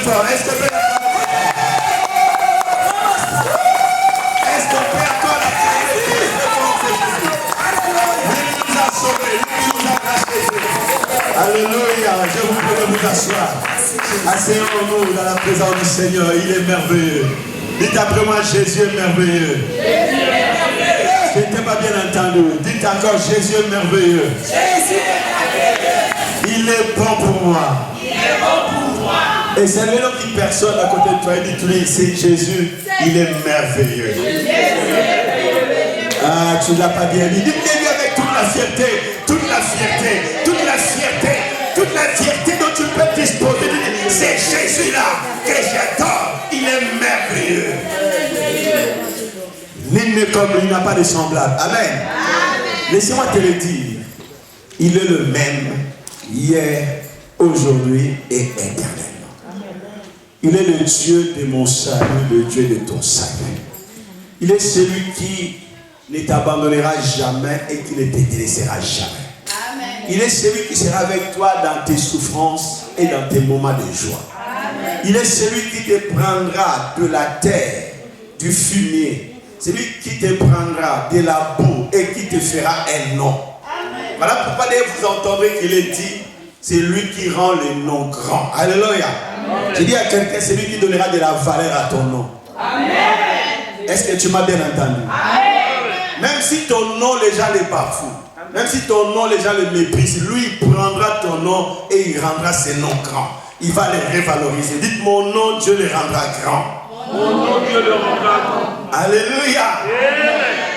fort? Est-ce qu'on peut encore l'acclamer? Il nous a sauvés, il nous a rachetés. Alléluia, je vous prie de vous asseoir. Asseyons-nous dans la présence du Seigneur, il est merveilleux. Dites après moi, Jésus est merveilleux. Je n'étais pas bien entendu. Dites encore, Jésus est merveilleux. Il est bon pour moi. Et c'est l'autre personne à côté de toi, il dit, tu c'est Jésus, il est merveilleux. Ah, tu ne l'as pas bien dit. Dites-le avec toute la fierté, toute la fierté, toute la fierté, toute la fierté dont tu peux disposer. C'est Jésus-là que j'adore. Il est merveilleux. Nul n'est comme lui, il n'a pas de semblable. Amen. Laissez-moi te le dire. Il est le même hier, aujourd'hui et éternellement. Il est le Dieu de mon salut, le Dieu de ton salut. Il est celui qui ne t'abandonnera jamais et qui ne te délaissera jamais. Amen. Il est celui qui sera avec toi dans tes souffrances et dans tes moments de joie. Amen. Il est celui qui te prendra de la terre, du fumier. Celui qui te prendra de la boue et qui te fera un nom. Amen. Voilà pourquoi vous entendrez qu'il est dit, c'est lui qui rend les noms grands. Alléluia. Je dis à quelqu'un, c'est lui qui donnera de la valeur à ton nom. Amen. Est-ce que tu m'as bien entendu? Amen. Même si ton nom, les gens les bafouent. Même si ton nom, les gens le méprisent. Lui, il prendra ton nom et il rendra ses noms grands. Il va les revaloriser. Dites, mon nom, Dieu les rendra grands. Mon nom, Dieu le rendra grand. Alléluia.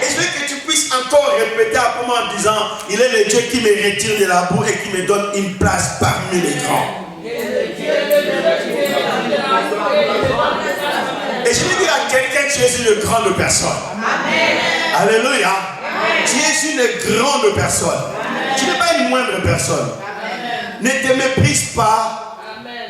Et je veux que tu puisses encore répéter après moi en disant, il est le Dieu qui me retire de la boue et qui me donne une place parmi les grands. Et je veux dire à quelqu'un, tu es une grande personne. Amen. Alléluia. Amen. Tu es une grande personne. Amen. Tu n'es pas une moindre personne. Amen. Ne te méprise pas.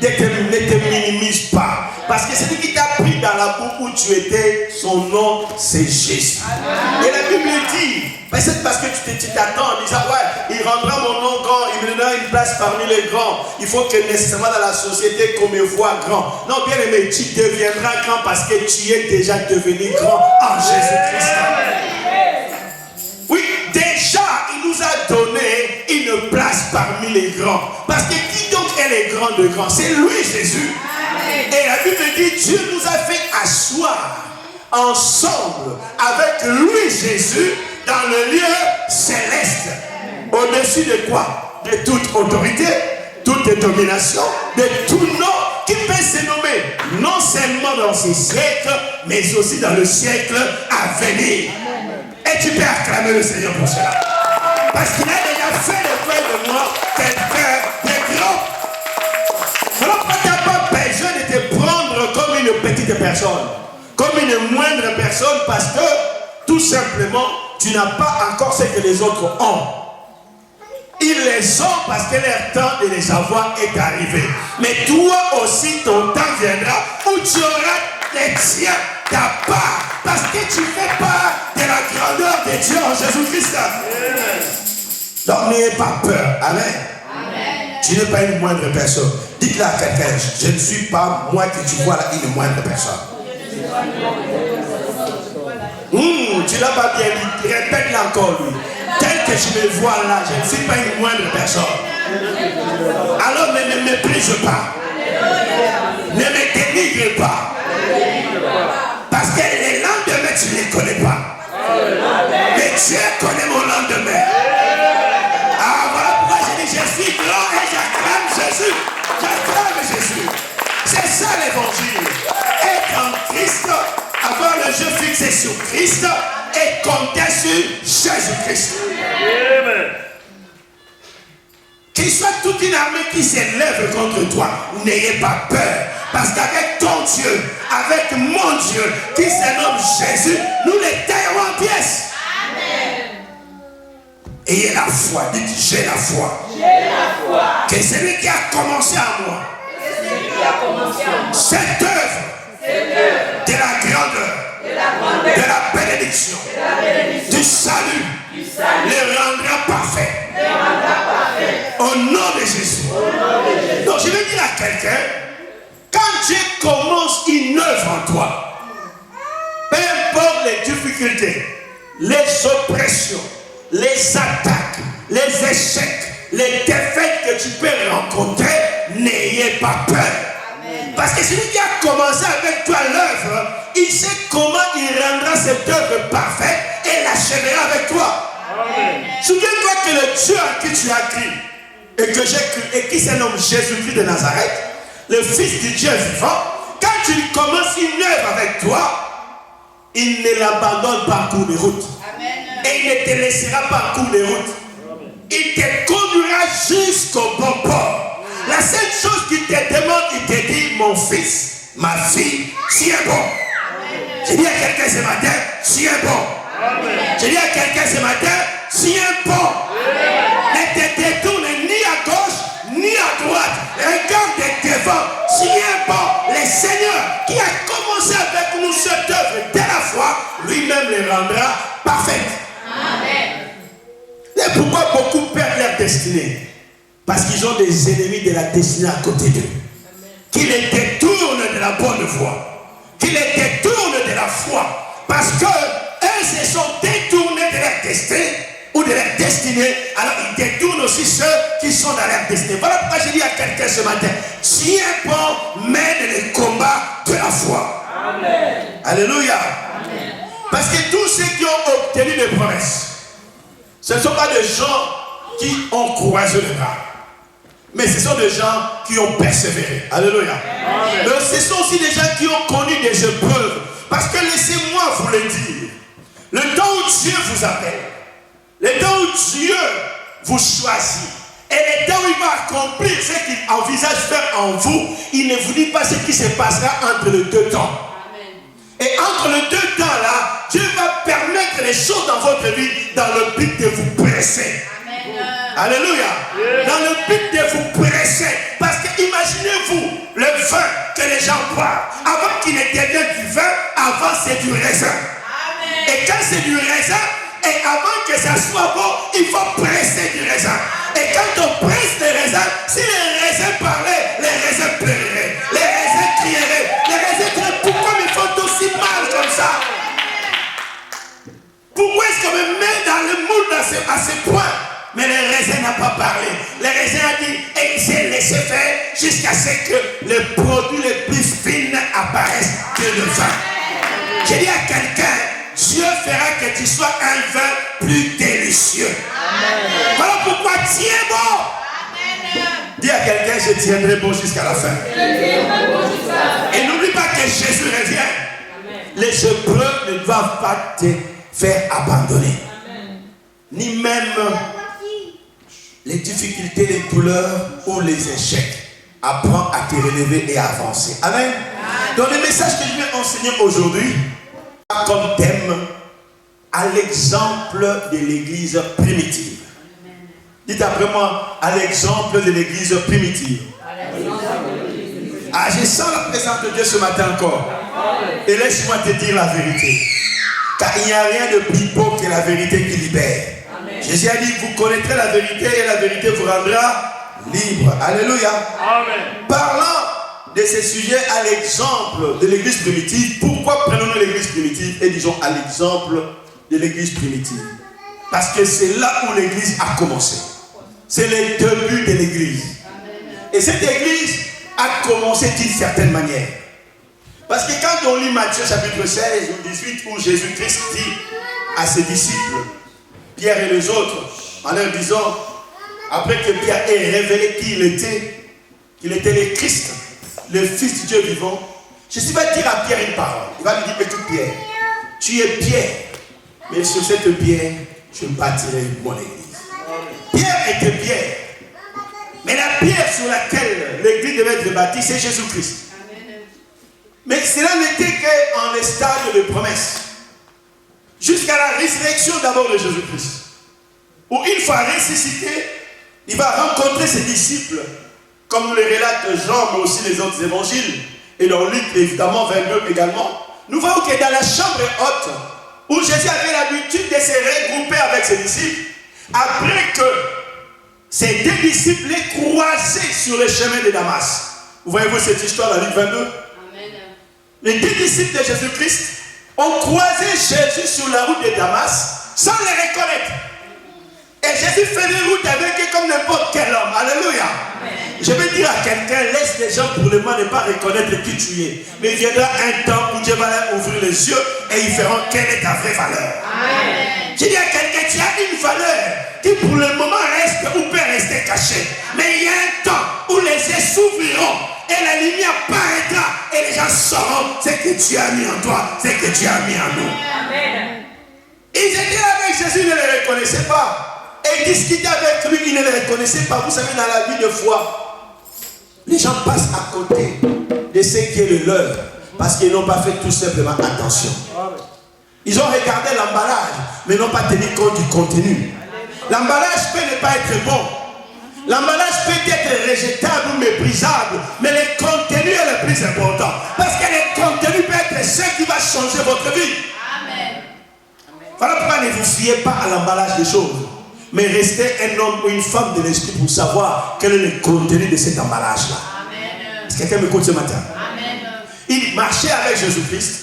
Ne te minimise pas. Parce que celui qui t'a pris dans la boue où tu étais, son nom c'est Jésus. Amen. Et la Bible dit, c'est parce que tu t'attends en disant, ouais, il rendra mon nom grand, il me donnera une place parmi les grands. Il faut que nécessairement dans la société qu'on me voit grand. Non, bien aimé, tu deviendras grand parce que tu es déjà devenu grand en Jésus-Christ. Oui, déjà, il nous a donné une place parmi les grands. Parce que qui donc est le grand de grands? C'est lui, Jésus. Amen. Et la Bible dit, Dieu nous a fait asseoir ensemble avec lui, Jésus, dans le lieu céleste. Au-dessus de quoi? De toute autorité, toute domination, de tout nom qui peut se nommer, non seulement dans ce siècle, mais aussi dans le siècle à venir. Et tu peux acclamer le Seigneur pour cela. Parce qu'il a déjà fait le fait de moi quelqu'un de grand. Alors, tu n'as pas besoin de te prendre comme une petite personne, comme une moindre personne, parce que tout simplement, tu n'as pas encore ce que les autres ont. Ils les ont parce que leur temps de les avoir est arrivé. Mais toi aussi, ton temps viendra où tu auras les tiens, ta part. Parce que tu fais part de la grandeur de Dieu en Jésus-Christ. Donc n'ayez pas peur. Amen. Amen. Tu n'es pas une moindre personne. Dites-le à quelqu'un, je ne suis pas moi que tu vois là une moindre personne. Tu l'as pas bien dit. Répète-le encore lui. Tel que je me vois là, je ne suis pas une moindre personne. Alors ne me méprise pas. Ne me dénigre pas. Parce que les lendemains, tu ne les connais pas. Mais Dieu connaît mon lendemain. Ah, voilà pourquoi je dis, je suis grand et j'acclame Jésus. J'acclame Jésus. C'est ça l'évangile. Être en Christ, avoir le jeu fixé sur Christ et compter sur Jésus-Christ. Qu'il soit toute une armée qui s'élève contre toi, n'ayez pas peur. Parce qu'avec ton Dieu, avec mon Dieu, qui se nomme Jésus, nous les taillerons en pièces. Amen. Ayez la foi, dites j'ai la foi. J'ai la foi. Que celui qui a commencé à moi, cette œuvre de la grandeur, de la bénédiction, du salut, le rendra parfait. Au nom de Jésus. Donc je vais dire à quelqu'un, quand Dieu œuvre en toi. Peu importe les difficultés, les oppressions, les attaques, les échecs, les défaites que tu peux rencontrer, n'ayez pas peur. Amen. Parce que celui qui a commencé avec toi l'œuvre, il sait comment il rendra cette œuvre parfaite et l'achèvera avec toi. Amen. Souviens-toi que le Dieu à qui tu as cru et que j'ai cru et qui se nomme Jésus-Christ de Nazareth, le Fils du Dieu vivant, quand tu commences une œuvre avec toi, il ne l'abandonne pas en cours de route. Amen. Et il ne te laissera pas en cours de route. Il te conduira jusqu'au bon port. La seule chose qu'il te demande, il te dit, mon fils, ma fille, tu es bon. Je dis à quelqu'un ce matin, tu es bon. Je dis à quelqu'un ce matin, tu es bon. Ne te détourne ni à gauche, ni à droite. Regarde devant, tu es bon. Le Seigneur qui a commencé avec nous cette œuvre dès la foi, lui-même les rendra parfaite. Amen. Et pourquoi beaucoup perdent leur destinée? Parce qu'ils ont des ennemis de la destinée à côté d'eux. Qui les détournent de la bonne voie. Qui les détournent de la foi. Parce qu'eux se sont détournés de leur destinée ou de leur destinée. Alors ils détournent aussi ceux qui sont dans leur destinée. Voilà pourquoi je dis à quelqu'un ce matin, tiens bon, mène le combat de la foi. Amen. Alléluia. Amen. Parce que tous ceux qui ont obtenu les promesses, ce ne sont pas des gens qui ont croisé les bras, mais ce sont des gens qui ont persévéré. Alléluia. Amen. Mais ce sont aussi des gens qui ont connu des épreuves. Parce que laissez-moi vous le dire, le temps où Dieu vous appelle, le temps où Dieu vous choisit, et le temps où il va accomplir ce qu'il envisage faire en vous, il ne vous dit pas ce qui se passera entre les deux temps. Et entre les deux temps là, Dieu va permettre les choses dans votre vie dans le but de vous presser. Amen. Alléluia. Yeah. Dans le but de vous presser. Parce que imaginez-vous le vin que les gens boivent. Avant qu'il ne devienne du vin, avant c'est du raisin. Amen. Et quand c'est du raisin, et avant que ça soit bon, il faut presser du raisin. Et quand on presse les raisins, si les raisins parlaient, les raisins pleureraient. Les raisins crieraient. Les raisins crieraient. Pourquoi me font aussi mal comme ça? Pourquoi est-ce qu'on me met dans le moule à ce point? Mais le raisin n'a pas parlé. Le raisin a dit, et il s'est laissé faire jusqu'à ce que les produits les plus fins apparaissent que le vin. J'ai dit à quelqu'un, Dieu fera que tu sois un vin plus délicieux. Amen. Voilà pourquoi tu es bon. Amen. Dis à quelqu'un, je tiendrai bon jusqu'à la fin. Et n'oublie pas que Jésus revient. Amen. Les épreuves ne doivent pas te faire abandonner. Amen. Ni même les difficultés, les douleurs ou les échecs. Apprends à te relever et à avancer. Amen. Amen. Donc le message que je vais enseigner aujourd'hui a comme thème à l'exemple de l'église primitive. Amen. Dites après moi, à l'exemple de l'église primitive. Ah, je sens la présence de Dieu ce matin encore. Et laisse-moi te dire la vérité. Car il n'y a rien de plus beau que la vérité qui libère. Amen. Jésus a dit, vous connaîtrez la vérité et la vérité vous rendra libre. Alléluia. Amen. Parlant de ces sujets à l'exemple de l'église primitive, pourquoi prenons-nous l'église primitive et disons à l'exemple de l'église primitive? Parce que c'est là où l'église a commencé. C'est le début de l'église. Et cette église a commencé d'une certaine manière. Parce que quand on lit Matthieu chapitre 16 ou 18 où Jésus-Christ dit à ses disciples, Pierre et les autres, en leur disant, après que Pierre ait révélé qui il était le Christ, le Fils du Dieu vivant, Jésus va dire à Pierre une parole. Il va lui dire, écoute Pierre, tu es Pierre, mais sur cette pierre, je bâtirai mon église. Pierre était Pierre, mais la pierre sur laquelle l'église devait être bâtie, c'est Jésus-Christ. Mais cela n'était qu'en stade de promesse. Jusqu'à la résurrection d'abord de Jésus-Christ. Où une fois ressuscité, il va rencontrer ses disciples, comme nous le relate Jean, mais aussi les autres évangiles. Et dans Luc, évidemment, 22 également. Nous voyons que dans la chambre haute, où Jésus avait l'habitude de se regrouper avec ses disciples, après que ces deux disciples les croisaient sur le chemin de Damas. Vous voyez-vous cette histoire dans Luc 22? les 10 disciples de Jésus-Christ ont croisé Jésus sur la route de Damas sans les reconnaître. Et Jésus faisait route avec eux comme n'importe quel homme. Alléluia. Je vais dire à quelqu'un, laisse les gens pour le moment ne pas reconnaître qui tu es. Mais il viendra un temps où Dieu va leur ouvrir les yeux et ils verront quelle est ta vraie valeur. Amen. Je dis à quelqu'un, tu as une valeur qui pour le moment reste ou peut rester cachée. Mais il y a un temps où les yeux s'ouvriront et la lumière paraîtra et les gens sauront ce que tu as mis en toi, ce que tu as mis en nous. Amen. Ils étaient avec Jésus, ils ne le reconnaissaient pas. Et ils discutaient avec lui, ils ne le reconnaissaient pas. Vous savez, dans la vie de foi, les gens passent à côté de ce qui est le leur parce qu'ils n'ont pas fait tout simplement attention. Ils ont regardé l'emballage, mais n'ont pas tenu compte du contenu. L'emballage peut ne pas être bon. L'emballage peut être rejetable ou méprisable, mais le contenu est le plus important. Parce que le contenu peut être ce qui va changer votre vie. Amen. Voilà pourquoi ne vous fiez pas à l'emballage des choses, mais restez un homme ou une femme de l'esprit pour savoir quel est le contenu de cet emballage-là. Est-ce que quelqu'un m'écoute ce matin? Amen. Il marchait avec Jésus-Christ.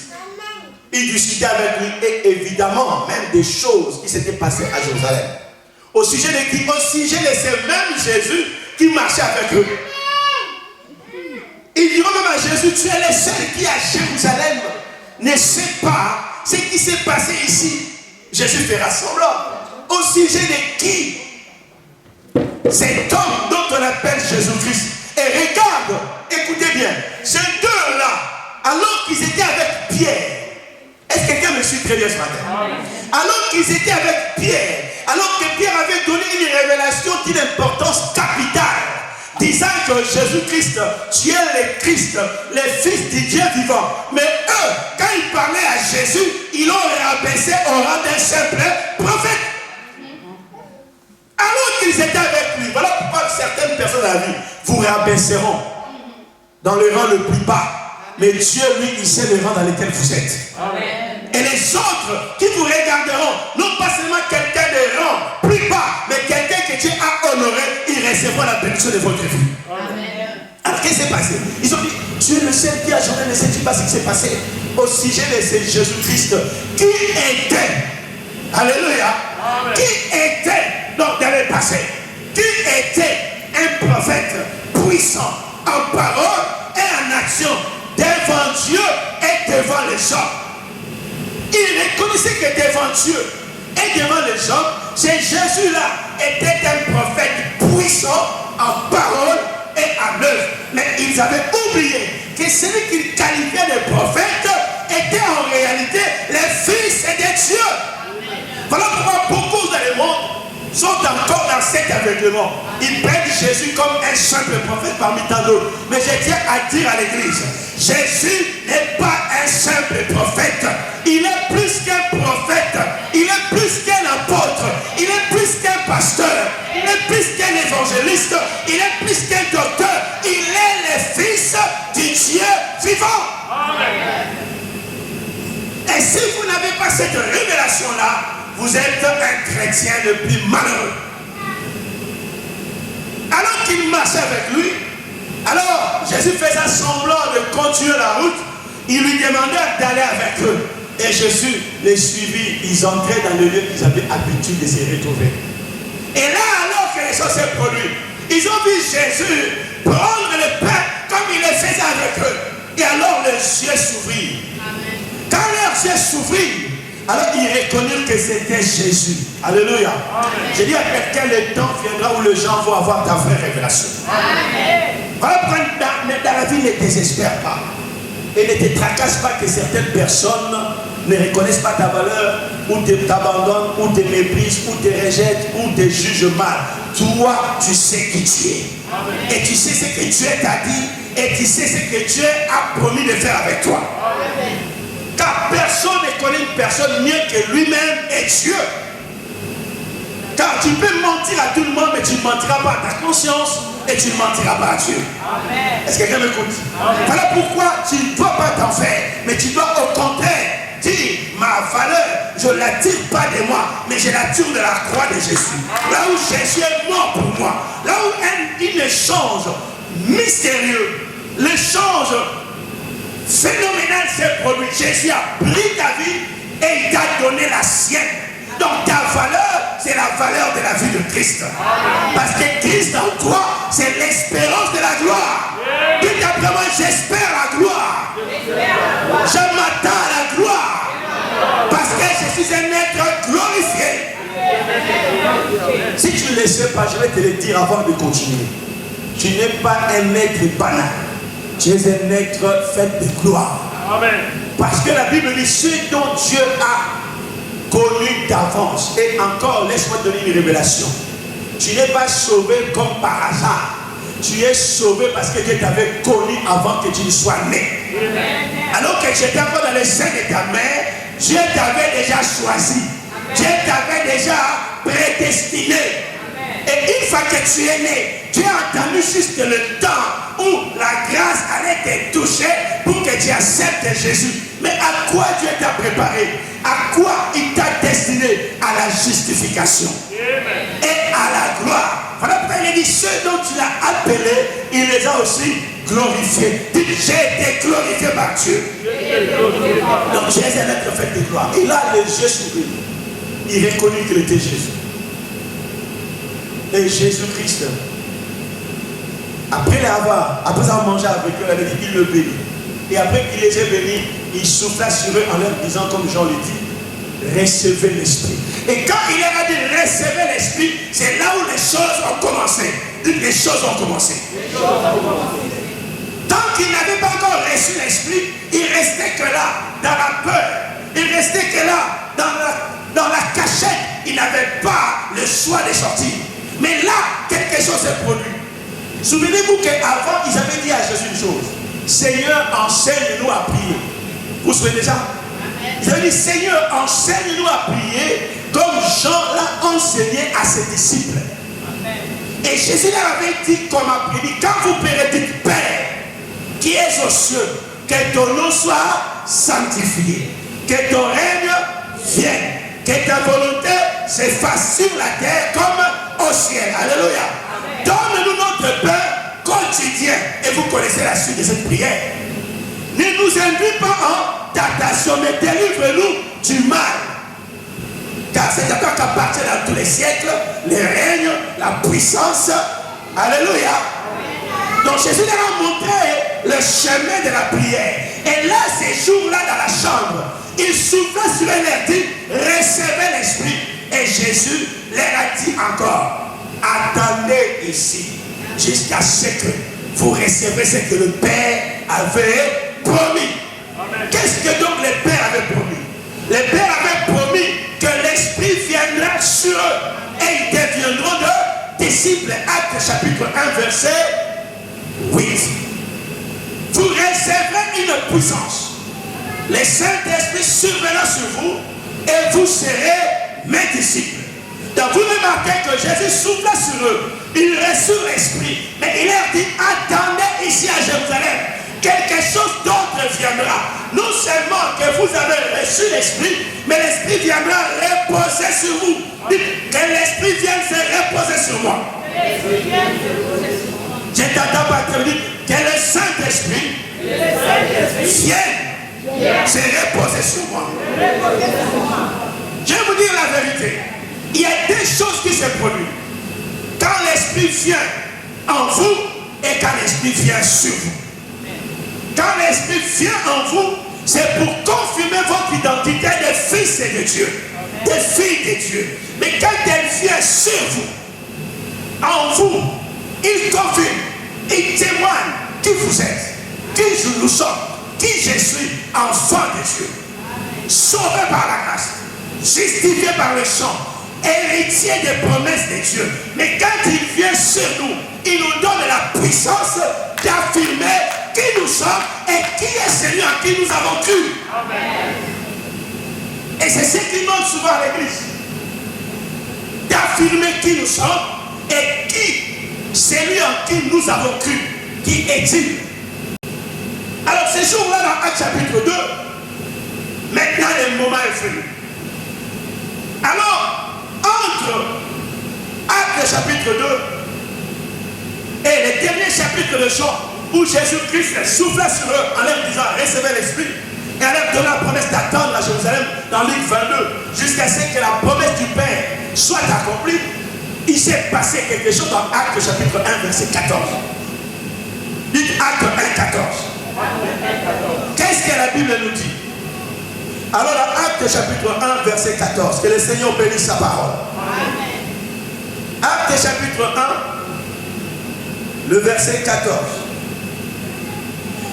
Il discutait avec lui et évidemment même des choses qui s'étaient passées à Jérusalem. Au sujet de qui? Au sujet de ce même Jésus qui marchait avec eux. Ils diront même à Jésus, tu es le seul qui à Jérusalem ne sait pas ce qui s'est passé ici. Jésus fera semblant. Au sujet de qui? Cet homme dont on appelle Jésus-Christ. Et regarde, écoutez bien, ces deux-là, alors qu'ils étaient avec Pierre, est-ce que quelqu'un me suit très bien ce matin? Alors qu'ils étaient avec Pierre, alors que Pierre avait donné une révélation d'une importance capitale, disant que Jésus-Christ, tu es le Christ, le Fils du Dieu vivant. Mais eux, quand ils parlaient à Jésus, ils l'ont rabaissé au rang d'un simple prophète. Alors qu'ils étaient avec lui, voilà pourquoi certaines personnes à la vie vous rabaisseront dans le rang le plus bas. Mais Dieu, lui, il sait le rang dans lequel vous êtes. Amen. Et les autres qui vous regarderont, non pas seulement quelqu'un de rang plus bas, mais quelqu'un que Dieu a honoré, ils recevront la bénédiction de votre vie. Amen. Alors qu'est-ce qui s'est passé? Ils ont dit, tu es le seul qui a journé, ne sais-tu pas ce qui s'est passé au sujet de ce Jésus-Christ qui était, alléluia, amen, qui était, donc dans le passé, qui était un prophète puissant en parole et en action devant Dieu et devant les gens. Il reconnaissait que devant Dieu et devant les gens, ce Jésus-là était un prophète puissant en parole et en œuvre. Mais ils avaient oublié que celui qu'ils qualifiaient de prophète était en réalité le Fils de Dieu. Voilà pourquoi beaucoup dans le monde sont encore dans cet aveuglement. Ils prennent Jésus comme un simple prophète parmi tant d'autres. Mais je tiens à dire à l'église, Jésus n'est pas un simple prophète. Il est plus qu'un prophète. Il est plus qu'un apôtre. Il est plus qu'un pasteur. Il est plus qu'un évangéliste. Il est plus qu'un docteur. Il est le Fils du Dieu vivant. Amen. Et si vous n'avez pas cette révélation-là, vous êtes un chrétien le plus malheureux. Alors qu'il marchait avec lui, alors Jésus faisait semblant de continuer la route. Il lui demandait d'aller avec eux. Et Jésus les suivit. Ils entraient dans le lieu qu'ils avaient l'habitude de se retrouver. Et là, alors que les choses se produisent, ils ont vu Jésus prendre le pain comme il le faisait avec eux. Et alors leurs yeux s'ouvrirent. Quand leurs yeux s'ouvrirent, alors ils reconnurent que c'était Jésus. Alléluia. Amen. Je dis à quelqu'un, le temps viendra où les gens vont avoir ta vraie révélation. Amen. Voilà pourquoi dans la vie, ne désespère pas. Et ne te tracasse pas que certaines personnes ne reconnaissent pas ta valeur, ou t'abandonnent, ou te méprisent, ou te rejettent, ou te jugent mal. Toi, tu sais qui tu es. Amen. Et tu sais ce que Dieu t'a dit, et tu sais ce que Dieu a promis de faire avec toi. Amen. Car personne ne connaît une personne mieux que lui-même et Dieu. Car tu peux mentir à tout le monde, mais tu ne mentiras pas à ta conscience et tu ne mentiras pas à Dieu. Amen. Est-ce que quelqu'un m'écoute? Voilà pourquoi tu ne dois pas t'en faire, mais tu dois au contraire dire, ma valeur, je ne la tire pas de moi, mais je la tire de la croix de Jésus. Là où Jésus est mort pour moi, là où un échange mystérieux, l'échange phénoménal s'est produit. Jésus a pris ta vie et il t'a donné la sienne. Donc ta valeur, c'est la valeur de la vie de Christ. Parce que Christ en toi, c'est l'espérance de la gloire. Dites après moi, j'espère la gloire. Je m'attends à la gloire. Parce que je suis un être glorifié. Si tu ne le sais pas, je vais te le dire avant de continuer. Tu n'es pas un être banal. Tu es un être fait de gloire. Amen. Parce que la Bible dit, ceux dont Dieu a connu d'avance. Et encore, laisse-moi te donner une révélation. Tu n'es pas sauvé comme par hasard. Tu es sauvé parce que Dieu t'avait connu avant que tu ne sois né. Amen. Alors que tu étais encore dans le sein de ta mère, Dieu t'avait déjà choisi. Amen. Dieu t'avait déjà prédestiné. Amen. Et une fois que tu es né, Dieu a entendu juste le temps où la grâce allait te toucher pour que tu acceptes Jésus. Mais à quoi Dieu t'a préparé? À quoi il t'a destiné? À la justification. Amen. Et à la gloire. Voilà pourquoi il dit, ceux dont tu l'as appelé, il les a aussi glorifiés. Dites, j'ai été glorifié par Dieu. Donc tu es un être fait de gloire. Il a les yeux sur lui. Il reconnut qu'il était Jésus. Et Jésus-Christ, après avoir mangé avec eux, il le bénit. Et après qu'il les ait bénis, il souffla sur eux en leur disant, comme Jean le dit, recevez l'Esprit. Et quand il leur a dit recevez l'Esprit, c'est là où les choses ont commencé. Les choses ont commencé. Tant qu'il n'avait pas encore reçu l'Esprit, il restait que là, dans la peur. Il restait que là, dans la cachette. Il n'avait pas le choix de sortir. Mais là, quelque chose s'est produit. Souvenez-vous qu'avant, ils avaient dit à Jésus une chose. Seigneur, enseigne-nous à prier. Vous vous souvenez ça? Ils avaient dit, Seigneur, enseigne-nous à prier comme Jean l'a enseigné à ses disciples. Amen. Et Jésus leur avait dit, comme a prié, quand vous prierez, dites, Père, qui es aux cieux, que ton nom soit sanctifié, que ton règne vienne, que ta volonté se fasse sur la terre comme au ciel. Alléluia. Donne-nous notre pain quotidien. Et vous connaissez la suite de cette prière. Ne nous induis pas en tentation, mais délivre-nous du mal. Car c'est à toi qu'appartient dans tous les siècles le règne, la puissance. Alléluia. Donc Jésus leur a montré le chemin de la prière. Et là, ces jours-là, dans la chambre, il souffla sur eux et leur dit, recevez l'Esprit. Et Jésus leur a dit encore, attendez ici jusqu'à ce que vous recevez ce que le Père avait promis. Qu'est-ce que donc le Père avait promis? Le Père avait promis que l'Esprit viendra sur eux et ils deviendront de disciples. Actes chapitre 1 verset 8. Vous recevrez une puissance. Le Saint-Esprit surviendra sur vous et vous serez mes disciples. Donc vous remarquez que Jésus souffla sur eux. Il reçut l'Esprit. Mais il leur dit, attendez ici à Jérusalem. Quelque chose d'autre viendra. Non seulement que vous avez reçu l'Esprit, mais l'Esprit viendra reposer sur vous. Dites que l'Esprit vienne se reposer sur moi. Je t'entends pas te dire que le Saint-Esprit vienne se reposer sur moi. Je vais vous dire la vérité. Il y a des choses qui se produisent. Quand l'Esprit vient en vous et quand l'Esprit vient sur vous. Quand l'Esprit vient en vous, c'est pour confirmer votre identité de fils de Dieu, de filles de Dieu. Mais quand elle vient sur vous, en vous, il confirme, il témoigne qui vous êtes, qui nous sommes, qui je suis, enfant de Dieu, sauvé par la grâce, justifié par le sang, héritier des promesses de Dieu. Mais quand il vient sur nous, il nous donne la puissance d'affirmer qui nous sommes et qui est celui en qui nous avons cru. Amen. Et c'est ce qui manque souvent à l'église. D'affirmer qui nous sommes et qui, celui en qui nous avons cru, qui est-il. Alors ce jour-là dans Actes chapitre 2, maintenant le moment est venu. Alors, entre Actes chapitre 2 et le dernier chapitre de Jean, où Jésus-Christ souffla sur eux en leur disant recevez l'Esprit, Et elle leur donne la promesse d'attendre à Jérusalem dans Luc 22, jusqu'à ce que la promesse du Père soit accomplie. Il s'est passé quelque chose dans Actes chapitre 1, verset 14. Dites Actes 1, 14. Qu'est-ce que la Bible nous dit? Alors dans Actes chapitre 1, verset 14, que le Seigneur bénisse sa parole. Actes chapitre 1, le verset 14.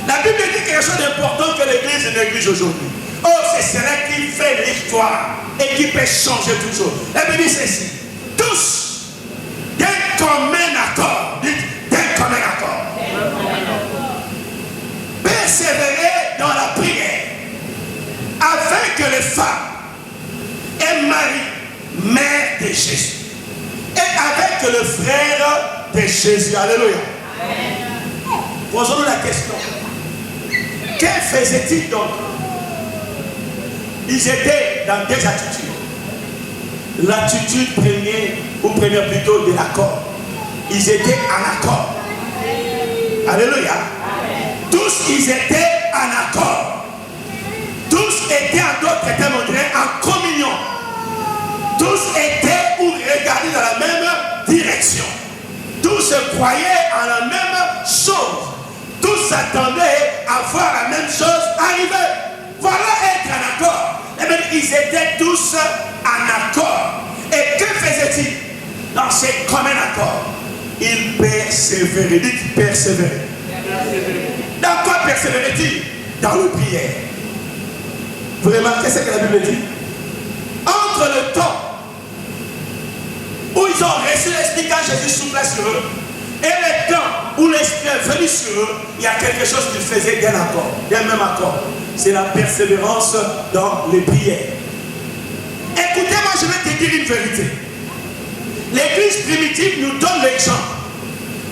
La Bible dit quelque chose d'important que l'Église néglige aujourd'hui. Oh, c'est cela qui fait l'histoire et qui peut changer toutes choses. La Bible dit ceci. Tous, d'un commun accord, dites d'un commun accord, persévérer dans la prière, afin que les femmes et Marie, mère de Jésus, et avec le frère de Jésus. Alléluia. Posons-nous la question. Que faisaient-ils donc? Ils étaient dans deux attitudes. L'attitude première plutôt de l'accord. Ils étaient en accord. Alléluia. Tous ils étaient en accord. Tous étaient en d'autres termes, on dirait en communion. Tous étaient ou regardaient dans la même direction. Tous croyaient en la même chose. Tous s'attendaient à voir la même chose arriver. Voilà être en accord. Eh bien, ils étaient tous en accord. Et que faisaient-ils dans ces communs accords? Ils persévéraient. Dites persévérer. Dans quoi persévéraient-ils? Dans le prière. Vous remarquez ce que la Bible dit? Entre le temps où ils ont reçu l'Esprit quand Jésus soufflait sur eux, et le temps où l'Esprit est venu sur eux, il y a quelque chose qu'ils faisaient d'un accord, d'un même accord. C'est la persévérance dans les prières. Écoutez-moi, je vais te dire une vérité. L'Église primitive nous donne l'exemple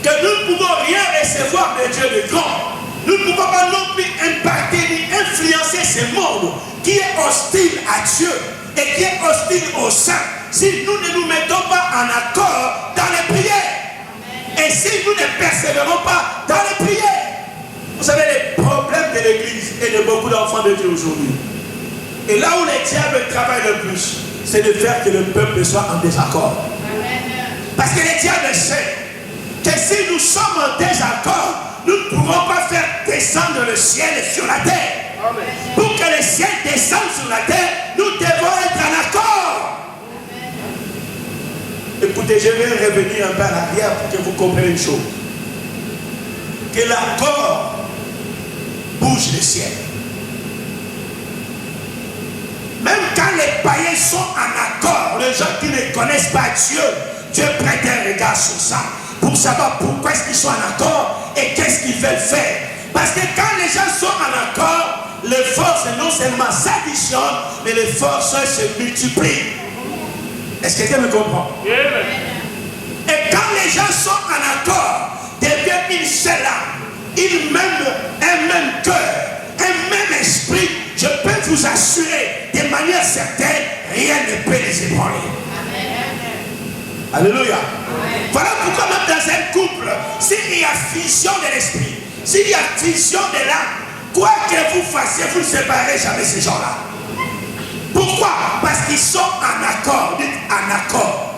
que nous ne pouvons rien recevoir de Dieu de grand. Nous ne pouvons pas non plus impacter ni influencer ce monde qui est hostile à Dieu et qui est hostile au saints si nous ne nous mettons pas en accord dans les prières. Et si nous ne persévérons pas dans les prières. Vous savez les problèmes de l'Église et de beaucoup d'enfants de Dieu aujourd'hui. Et là où les diables travaillent le plus, c'est de faire que le peuple soit en désaccord. Parce que les diables savent que si nous sommes en désaccord, nous ne pourrons pas faire descendre le ciel sur la terre. Amen. Pour que le ciel descende sur la terre, nous devons être en accord. Écoutez, je vais revenir un peu en arrière pour que vous compreniez une chose. Que l'accord bouge le ciel. Même quand les païens sont en accord, les gens qui ne connaissent pas Dieu, Dieu prête un regard sur ça pour savoir pourquoi est-ce qu'ils sont en accord et qu'est-ce qu'ils veulent faire. Parce que quand les gens sont en accord, les forces non seulement s'additionnent, mais les forces se multiplient. Est-ce que quelqu'un me comprend? Et quand les gens sont en accord, deviennent une seule âme, ils m'aiment un même cœur, un même esprit, je peux vous assurer, de manière certaine, rien ne peut les ébranler. Alléluia. Voilà pourquoi même dans un couple, s'il y a fusion de l'esprit, s'il y a fusion de l'âme, quoi que vous fassiez, vous ne séparez jamais ces gens-là. Pourquoi? Parce qu'ils sont en accord. Dites en accord.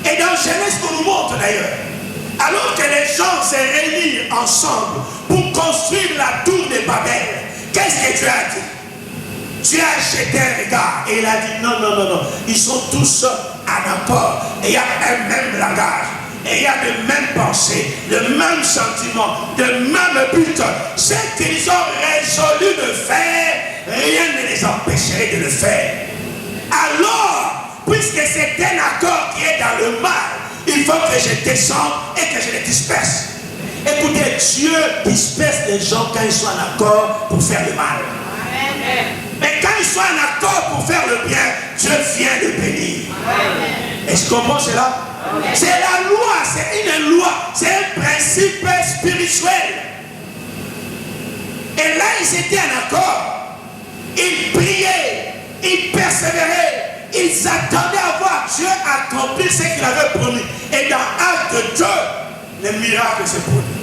Et dans Genèse, on nous montre d'ailleurs, alors que les gens se réunissent ensemble pour construire la tour de Babel, qu'est-ce que Dieu a dit? Dieu a jeté un regard et il a dit non, non, non, non. Ils sont tous en accord. Et il y a un même langage. Et il y a de mêmes pensées, le même sentiment, le même but. Ce qu'ils ont résolu de faire, rien ne les empêcherait de le faire. Alors, puisque c'est un accord qui est dans le mal, il faut que je descende et que je les disperse. Écoutez, Dieu disperse les gens quand ils sont en accord pour faire le mal. Mais quand ils sont en accord pour faire le bien, Dieu vient le bénir. Est-ce qu'on comprend cela? C'est la loi, c'est une loi, c'est un principe spirituel. Et là, ils étaient en accord. Ils priaient, ils persévéraient, ils attendaient à voir Dieu accomplir ce qu'il avait promis. Et dans Acte 2, le miracle s'est produit.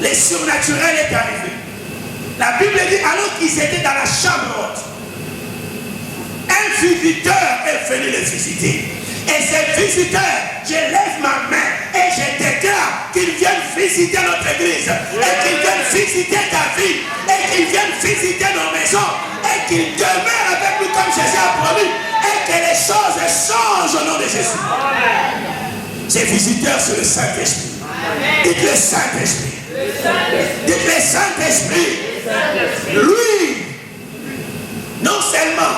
Le surnaturel est arrivé. La Bible dit, alors qu'ils étaient dans la chambre haute, un visiteur est venu les visiter. Et ces visiteurs, je lève ma main et je déclare qu'ils viennent visiter notre église, et qu'ils viennent visiter ta vie, et qu'ils viennent visiter nos maisons, et qu'ils demeurent avec nous comme Jésus a promis, et que les choses changent au nom de Jésus. Ces visiteurs, c'est le Saint-Esprit. Dites le Saint-Esprit. Dites le Saint-Esprit. Lui, non seulement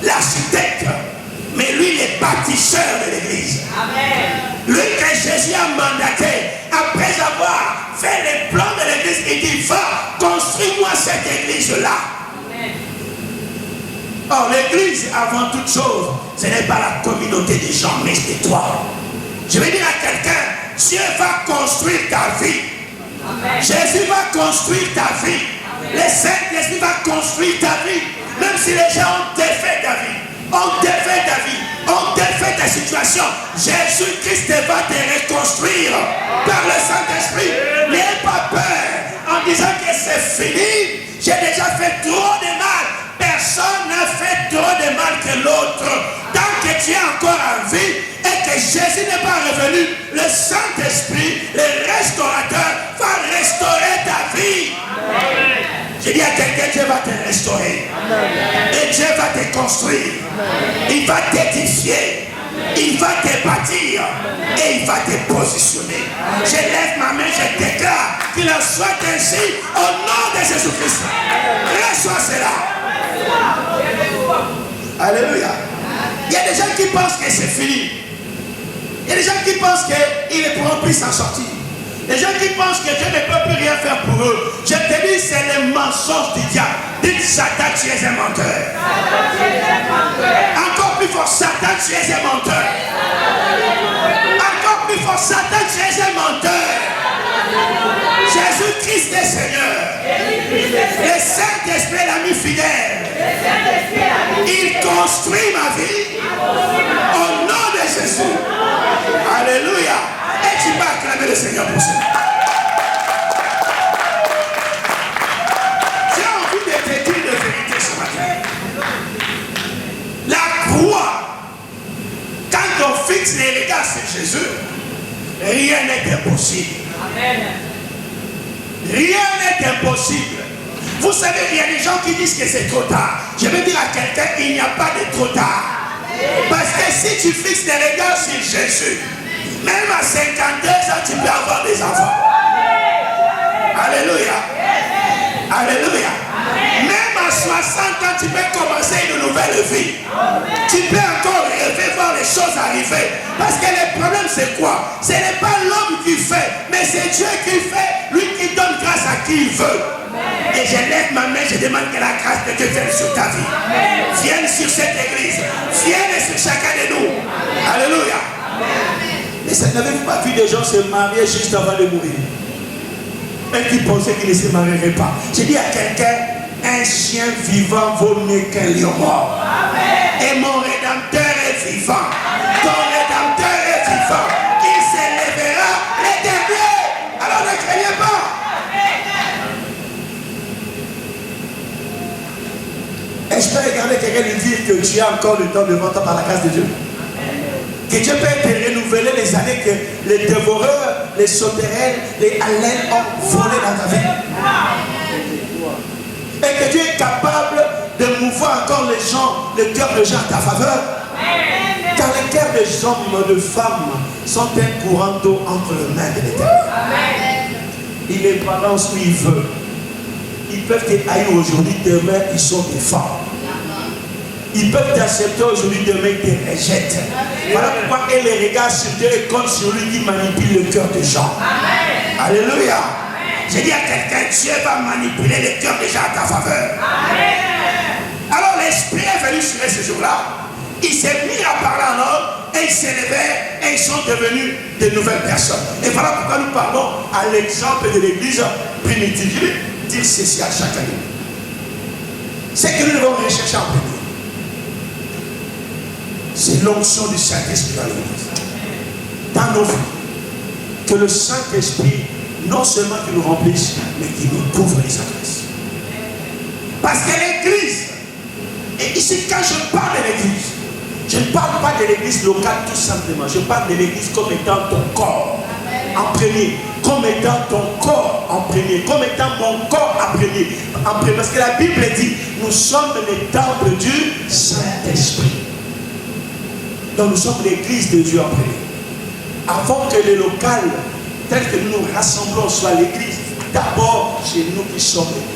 l'architecte, mais lui, le bâtisseur de l'église. Lui que Jésus a mandaté, après avoir fait les plans de l'église, il dit, va, construis-moi cette église-là. Or, l'église, avant toute chose, ce n'est pas la communauté des gens, mais c'est toi. Je vais dire à quelqu'un, Dieu va construire ta vie. Amen. Jésus va construire ta vie. Le Saint-Esprit va construire ta vie. Même si les gens ont défait ta vie, ont défait ta vie, ont défait ta situation, Jésus-Christ va te reconstruire par le Saint-Esprit. N'aie pas peur en disant que c'est fini. J'ai déjà fait trop de mal. Personne n'a fait trop de mal que l'autre. Tant que tu es encore en vie et que Jésus n'est pas revenu, le Saint-Esprit, le restaurateur, va restaurer ta vie. Amen. Je dis à quelqu'un, Dieu va te restaurer. Amen. Et Dieu va te construire. Amen. Il va t'édifier. Il va te bâtir. Amen. Et il va te positionner. Amen. Je lève ma main, je déclare qu'il en soit ainsi au nom de Jésus-Christ. Reçois cela. Alléluia. Il y a des gens qui pensent que c'est fini. Il y a des gens qui pensent qu'ils ne pourront plus s'en sortir. Les gens qui pensent que Dieu ne peut plus rien faire pour eux. Je te dis, c'est les mensonges du diable. Dites, Satan, tu es un menteur. Encore plus fort, Satan, tu es un menteur. Encore plus fort, Satan, tu es un menteur. Jésus-Christ est Seigneur. Le Saint-Esprit est l'ami fidèle. Il construit ma vie au nom de Jésus. Alléluia. Et tu vas acclamer le Seigneur pour ça. J'ai envie de te dire de vérité ce matin. La croix, quand on fixe les regards sur Jésus, rien n'est impossible. Amen. Rien n'est impossible. Vous savez, il y a des gens qui disent que c'est trop tard. Je veux dire à quelqu'un, il n'y a pas de trop tard. Parce que si tu fixes les regards sur Jésus, même à 52 ans, tu peux avoir des enfants. Alléluia. Alléluia. Même à 60 ans, tu peux commencer une nouvelle vie. Tu peux encore rêver, voir les choses arriver. Parce que le problème, c'est quoi? Ce n'est pas l'homme qui fait, mais c'est Dieu qui fait, lui qui donne grâce à qui il veut. Et je lève ma main, je demande que la grâce de Dieu vienne sur ta vie. Vienne sur cette église. Vienne sur chacun de nous. Alléluia. Mais n'avez-vous pas vu des gens se marier juste avant de mourir? Et qui pensaient qu'ils ne se marieraient pas. Je dis à quelqu'un, un chien vivant vaut mieux qu'un lion mort. Et mon Rédempteur est vivant. Ton Rédempteur est vivant. Il s'élèvera les derniers. Alors ne craignez pas. Et je peux regarder quelqu'un lui dire que tu as encore le temps devant toi par la grâce de Dieu. Que Dieu peut te renouveler les années que les dévoreurs, les sauterelles, les haleines ont volé dans ta vie. Et que Dieu est capable de mouvoir encore les gens, le cœur des gens à ta faveur. Car les cœurs des hommes, de femmes, sont un courant d'eau entre les mains de l'Éternel. Il les balance où il veut. Ils peuvent te haïr aujourd'hui, demain ils sont des femmes. Ils peuvent t'accepter aujourd'hui, demain ils te rejettent. Voilà pourquoi elle les regarde sur Dieu et comme sur lui qui manipule le cœur des gens. Amen. Alléluia. J'ai dit à quelqu'un, Dieu va manipuler le cœur des gens à ta faveur. Amen. Alors l'Esprit est venu sur eux ce jour-là. Il s'est mis à parler en homme et ils s'élevaient et ils sont devenus de nouvelles personnes. Et voilà pourquoi nous parlons à l'exemple de l'église primitive. Je vais dire ceci à chaque année. C'est que nous devons rechercher en premier. C'est l'onction du Saint-Esprit dans l'église. Dans nos vies. Que le Saint-Esprit, non seulement qu'il nous remplisse, mais qu'il nous couvre les adresses. Parce que l'église, et ici quand je parle de l'église, je ne parle pas de l'église locale tout simplement. Je parle de l'église comme étant ton corps en premier. Comme étant ton corps en premier. Comme étant mon corps en premier. Parce que la Bible dit, nous sommes les temples du Saint-Esprit. Donc nous sommes l'église de Dieu en premier. Avant que le local, tel que nous nous rassemblons, soit l'église, d'abord c'est nous qui sommes l'église.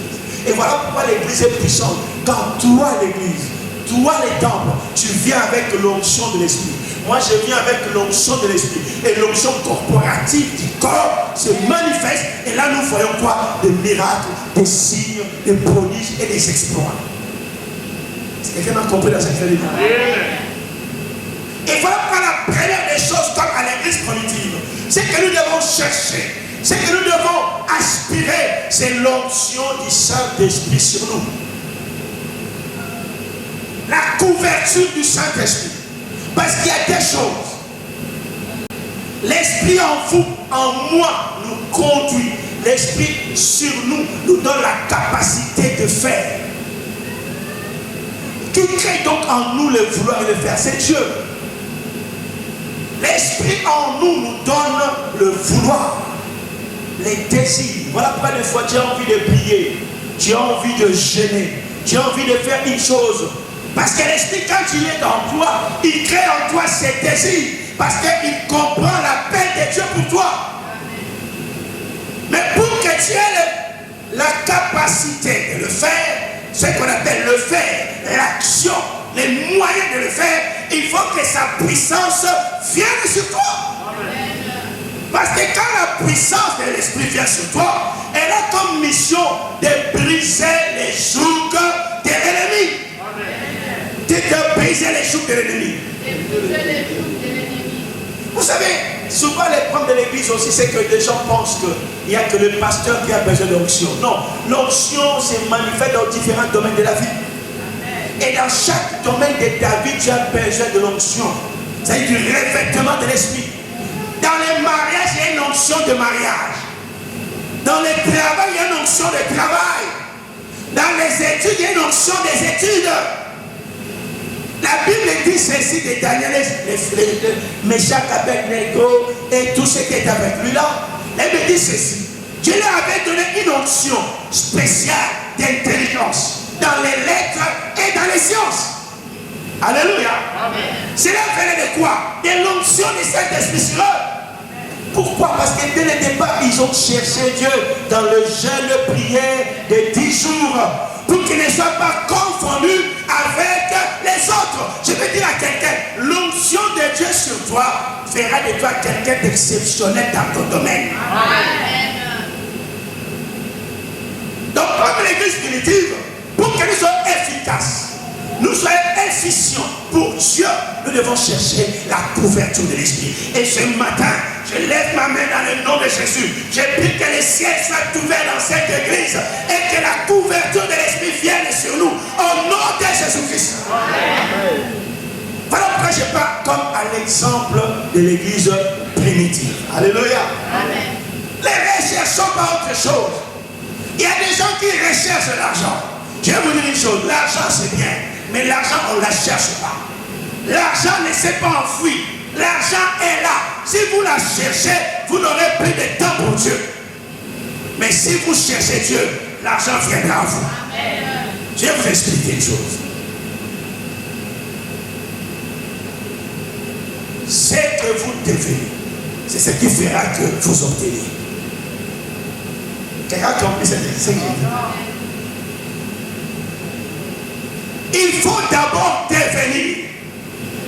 Et voilà pourquoi l'église est puissante. Quand toi l'église, toi les temples, tu viens avec l'onction de l'esprit. Moi je viens avec l'onction de l'esprit. Et l'onction corporative du corps se manifeste. Et là nous voyons quoi? Des miracles, des signes, des prodiges et des exploits. Est-ce que quelqu'un m'a compris dans cette vie? Et voilà pourquoi la première des choses comme à l'église primitive, c'est que nous devons chercher, c'est que nous devons aspirer, c'est l'onction du Saint-Esprit sur nous. La couverture du Saint-Esprit. Parce qu'il y a des choses. L'Esprit en vous, en moi, nous conduit. L'Esprit sur nous, nous donne la capacité de faire. Qui crée donc en nous le vouloir et le faire? C'est Dieu. L'Esprit en nous nous donne le vouloir, les désirs. Voilà pourquoi des fois tu as envie de prier, tu as envie de jeûner, tu as envie de faire une chose. Parce que l'Esprit, quand il est en toi, il crée en toi ses désirs. Parce qu'il comprend l'appel de Dieu pour toi. Mais pour que tu aies la capacité de le faire, ce qu'on appelle le faire, l'action, les moyens de le faire, il faut que sa puissance vienne sur toi. Parce que quand la puissance de l'Esprit vient sur toi, elle a comme mission de briser les jougs de l'ennemi. De briser les jougs de l'ennemi. Vous savez, souvent les problèmes de l'église aussi, c'est que les gens pensent qu'il n'y a que le pasteur qui a besoin d'onction. Non, l'onction se manifeste dans différents domaines de la vie. Et dans chaque domaine de ta vie, tu as besoin de l'onction. C'est du revêtement de l'esprit. Dans les mariages, il y a une onction de mariage. Dans le travail, il y a une onction de travail. Dans les études, il y a une onction des études. La Bible dit ceci de Daniel, Meshach, Abednego et tout ce qui est avec lui là. Elle me dit ceci. Dieu leur avait donné une onction spéciale d'intelligence dans les lettres et dans les sciences. Alléluia. Cela venait de quoi? De l'onction du Saint-Esprit sur eux. Pourquoi? Parce que dès le départ, ils ont cherché Dieu dans le jeûne de prière de 10 jours pour qu'il ne soit pas confondu avec les autres. Je veux dire à quelqu'un, l'onction de Dieu sur toi fera de toi quelqu'un d'exceptionnel dans ton domaine. Amen. Donc, comme l'église primitive, pour que nous soyons efficaces, nous soyons efficients pour Dieu, nous devons chercher la couverture de l'esprit. Et ce matin, je lève ma main dans le nom de Jésus. Je prie que les ciels soient ouverts dans cette église et que la couverture de l'esprit vienne sur nous. Au nom de Jésus-Christ. Voilà pourquoi je parle comme à l'exemple de l'église primitive. Alléluia. Amen. Les recherchons pas autre chose. Il y a des gens qui recherchent l'argent. Je vais vous dire une chose, l'argent c'est bien, mais l'argent on ne la cherche pas. L'argent ne s'est pas enfoui. L'argent est là. Si vous la cherchez, vous n'aurez plus de temps pour Dieu. Mais si vous cherchez Dieu, l'argent viendra à vous. Je vais vous expliquer une chose. Ce que vous devenez, c'est ce qui fera que vous obtenez. Quelqu'un a compris ce que je dis? Il faut d'abord devenir.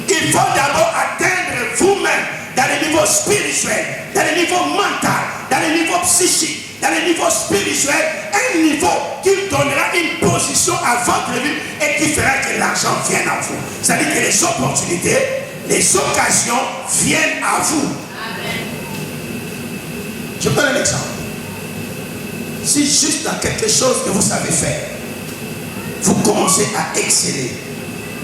Il faut d'abord atteindre vous-même dans le niveau spirituel, dans le niveau mental, dans le niveau psychique, dans le niveau spirituel, un niveau qui donnera une position à votre vie et qui fera que l'argent vienne à vous. C'est-à-dire que les opportunités, les occasions viennent à vous. Amen. Je prends un exemple. Si juste dans quelque chose que vous savez faire, vous commencez à exceller,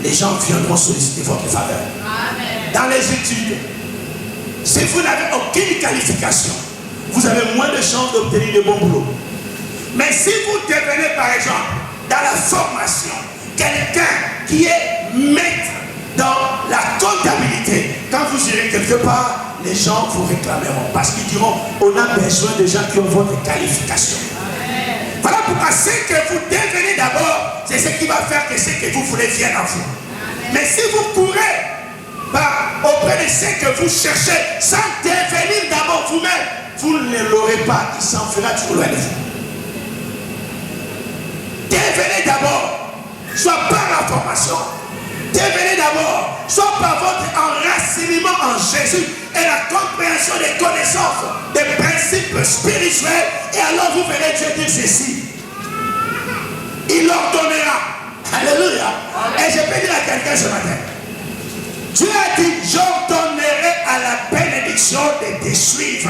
les gens viendront solliciter votre faveur. Amen. Dans les études, si vous n'avez aucune qualification, vous avez moins de chances d'obtenir de bons boulots. Mais si vous devenez par exemple dans la formation, quelqu'un qui est maître dans la comptabilité. Quand vous irez quelque part, les gens vous réclameront parce qu'ils diront, on a besoin de gens qui ont votre qualification. Voilà pourquoi ce que vous devenez d'abord, c'est ce qui va faire que ce que vous voulez vienne à vous. Mais si vous courez auprès de ce que vous cherchez sans devenir d'abord vous-même, vous ne l'aurez pas, il s'enfuira toujours loin de vous. Devenez d'abord, soit par la formation, devenez d'abord, soit par votre enracinement en Jésus et la compréhension des connaissances, des principes spirituels, et alors vous verrez Dieu dire ceci. Il ordonnera. Alléluia. Et je peux dire à quelqu'un ce matin, Dieu a dit, j'ordonnerai à la bénédiction de te suivre.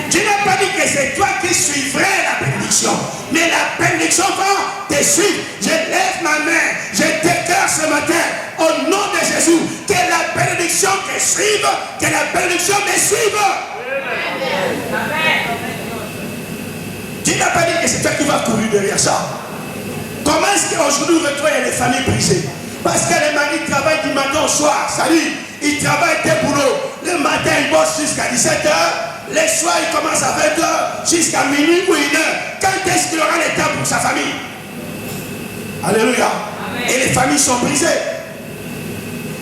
Dieu n'a pas dit que c'est toi qui suivrais la bénédiction, mais la bénédiction va te suivre. Je lève ma main, je déclare ce matin, au nom de Jésus, que la bénédiction te suive, que la bénédiction me suive. Dieu n'a pas dit que c'est toi qui vas courir derrière ça. Comment est-ce qu'aujourd'hui, il y a des familles brisées? Parce que les maris travaillent du matin au soir. Salut, ils travaillent des boulots. Le matin, ils bossent jusqu'à 17h. Les soirs, ils commencent à 20h jusqu'à minuit ou 1h. Quand est-ce qu'il aura le temps pour sa famille? Alléluia. Amen. Et les familles sont brisées.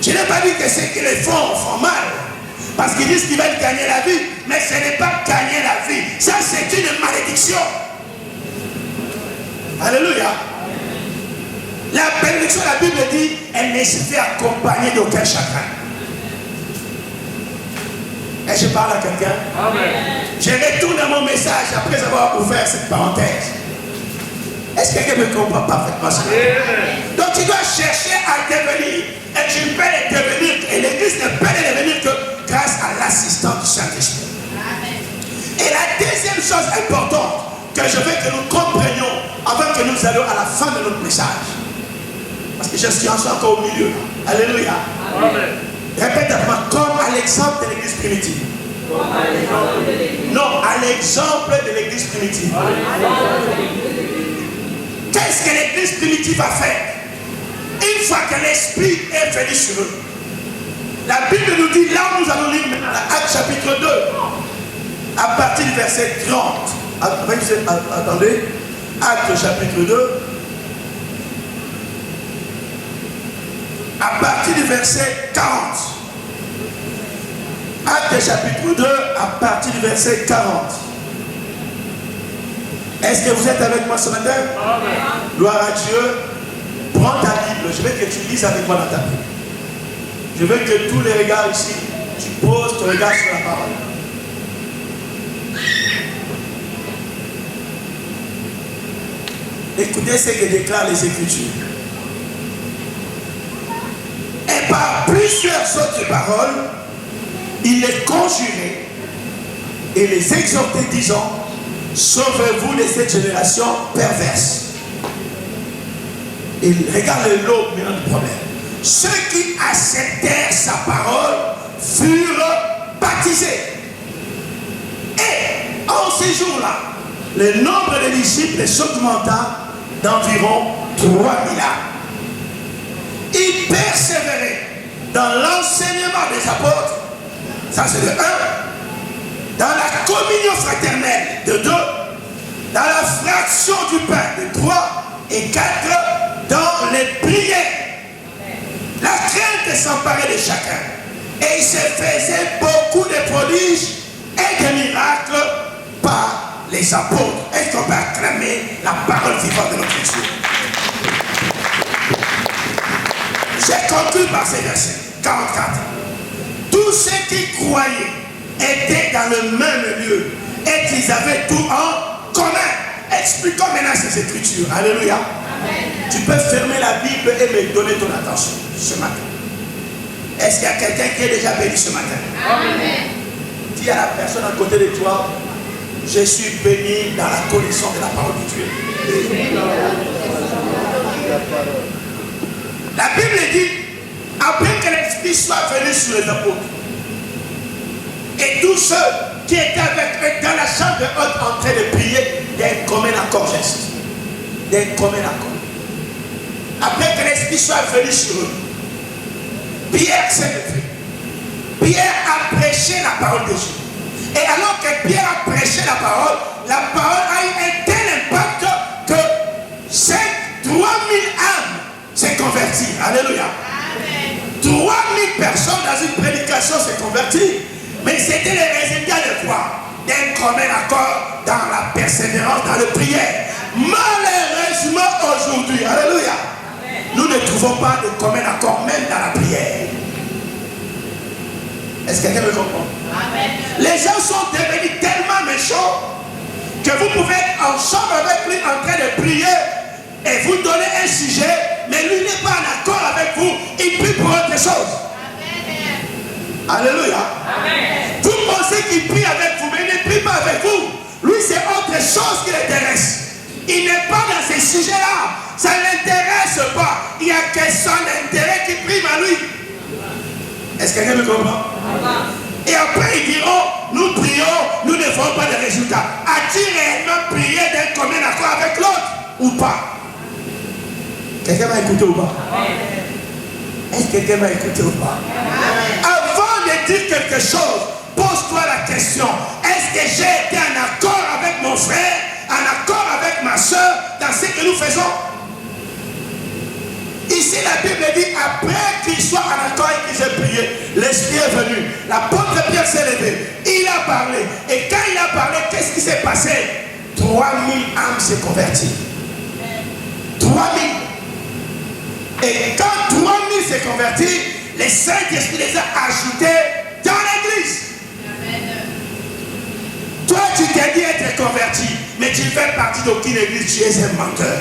Je n'ai pas dit que ceux qui les font mal. Parce qu'ils disent qu'ils veulent gagner la vie. Mais ce n'est pas gagner la vie. Ça, c'est une malédiction. Alléluia. La bénédiction, la Bible dit, elle ne se fait accompagner d'aucun chagrin. Et je parle à quelqu'un. Je retourne à mon message après avoir ouvert cette parenthèse. Est-ce que quelqu'un me comprend parfaitement ça? Donc tu dois chercher à devenir. Et tu peux le devenir. Et l'église ne peut le devenir que grâce à l'assistance du Saint-Esprit. Et la deuxième chose importante que je veux que nous comprenions avant que nous allions à la fin de notre message. Parce que je suis encore au milieu. Alléluia. Amen. Répète avec moi, comme à l'exemple de l'église primitive. Non, à l'exemple de l'église primitive. Qu'est-ce que l'église primitive a fait? Une fois que l'Esprit est venu sur eux. La Bible nous dit, là où nous allons lire maintenant, Actes chapitre 2, à partir du verset 30. Attendez, Actes chapitre 2. À partir du verset 40. Actes chapitre 2, à partir du verset 40. Est-ce que vous êtes avec moi ce matin? Amen. Gloire à Dieu. Prends ta Bible. Je veux que tu lises avec moi dans ta Bible. Je veux que tous les regards ici, tu poses ton regard sur la parole. Écoutez ce que déclarent les Écritures. Et par plusieurs autres paroles, il les conjurait et les exhortait, disant, sauvez-vous de cette génération perverse. Et regarde l'aube maintenant du problème. Ceux qui acceptèrent sa parole furent baptisés. Et en ces jours-là, le nombre de disciples s'augmenta d'environ 3000 âmes. Ils persévéraient dans l'enseignement des apôtres, ça c'est de 1, dans la communion fraternelle de 2, dans la fraction du pain de 3 et 4, dans les prières. La crainte s'emparait de chacun et il se faisait beaucoup de prodiges et de miracles par les apôtres. Est-ce qu'on peut acclamer la parole vivante de notre Jésus? J'ai conclu par ces versets 44. Tous ceux qui croyaient étaient dans le même lieu et qu'ils avaient tout en commun. Expliquons maintenant ces Écritures. Alléluia. Amen. Tu peux fermer la Bible et me donner ton attention ce matin. Est-ce qu'il y a quelqu'un qui est déjà béni ce matin? Amen. Dis à la personne à côté de toi, je suis béni dans la connaissance de la parole de Dieu. La Bible dit, après que l'Esprit soit venu sur les apôtres, et tous ceux qui étaient avec eux dans la chambre haute en train de prier, d'un commun accord, d'un commun accord. Saint-Esprit soit venu sur eux. Pierre s'est levé. Pierre a prêché la parole de Dieu. Et alors que Pierre a prêché la parole a eu un tel impact que 3000 âmes s'est converties. Alléluia. 3000 personnes dans une prédication s'est converties. Mais c'était le résultat de quoi? D'un commun accord dans la persévérance, dans la prière. Malheureusement aujourd'hui, alléluia, nous ne trouvons pas de commun accord même dans la prière. Est-ce que quelqu'un me comprend? Amen. Les gens sont devenus tellement méchants que vous pouvez être ensemble avec lui en train de prier et vous donner un sujet, mais lui n'est pas en accord avec vous, il prie pour autre chose. Amen. Alléluia. Amen. Vous pensez qu'il prie avec vous, mais il ne prie pas avec vous. Lui, c'est autre chose qui l'intéresse. Il n'est pas dans ces sujets-là. Ça ne l'intéresse pas. Il y a que son intérêt qui prime à lui. Est-ce que quelqu'un me comprend? Et après, ils diront, nous prions, nous ne voyons pas de résultats. As-tu réellement prié d'un commun accord avec l'autre ou pas? Quelqu'un m'a écouté ou pas? Est-ce que quelqu'un m'a écouté ou pas? Avant de dire quelque chose, pose-toi la question. Est-ce que j'ai été en accord avec mon frère, en accord avec ma soeur dans ce que nous faisons? Ici, la Bible dit, après qu'il soit en accord et qu'ils aient prié, l'Esprit est venu. L'apôtre Pierre s'est levé. Il a parlé. Et quand il a parlé, qu'est-ce qui s'est passé? 3000 âmes s'est converties. 3000. Et quand 3000 s'est convertis, le Saint-Esprit les a ajoutés dans l'église. Toi, tu t'es dit être converti, mais tu fais partie d'aucune église, tu es un menteur.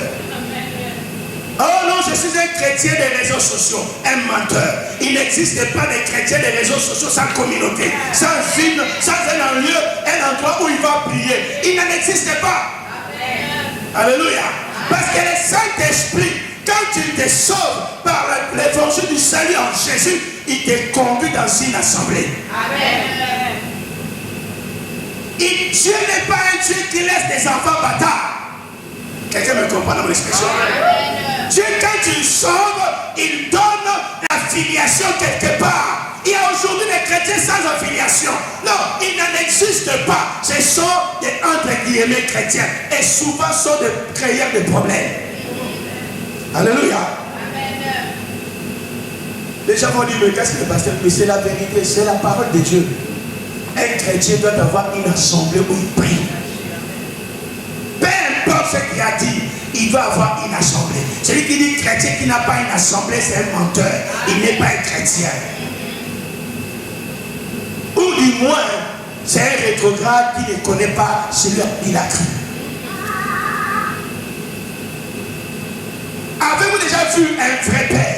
Oh non, je suis un chrétien des réseaux sociaux, un menteur. Il n'existe pas de chrétien des réseaux sociaux sans communauté, sans un lieu, un endroit où il va prier. Il n'en existe pas. Alléluia. Parce que le Saint-Esprit, quand tu te sauves par l'évangile du salut en Jésus, il te conduit dans une assemblée. Amen. Dieu n'est pas un Dieu qui laisse des enfants bâtards. Quelqu'un me comprend dans mon expression? Dieu, quand tu sauves, il donne la filiation quelque part. Il y a aujourd'hui des chrétiens sans affiliation. Non, il n'en existe pas. Ce sont des entre guillemets chrétiens. Et souvent sont des créateurs de problèmes. Alléluia. Les gens vont dire, mais qu'est-ce que le pasteur? Mais c'est la vérité, c'est la parole de Dieu. Un chrétien doit avoir une assemblée où il prie. Peu importe ce qu'il a dit, il doit avoir une assemblée. Celui qui dit chrétien qui n'a pas une assemblée, c'est un menteur. Il n'est pas un chrétien. Ou du moins, c'est un rétrograde qui ne connaît pas celui qu'il a cru. Avez-vous déjà vu un vrai père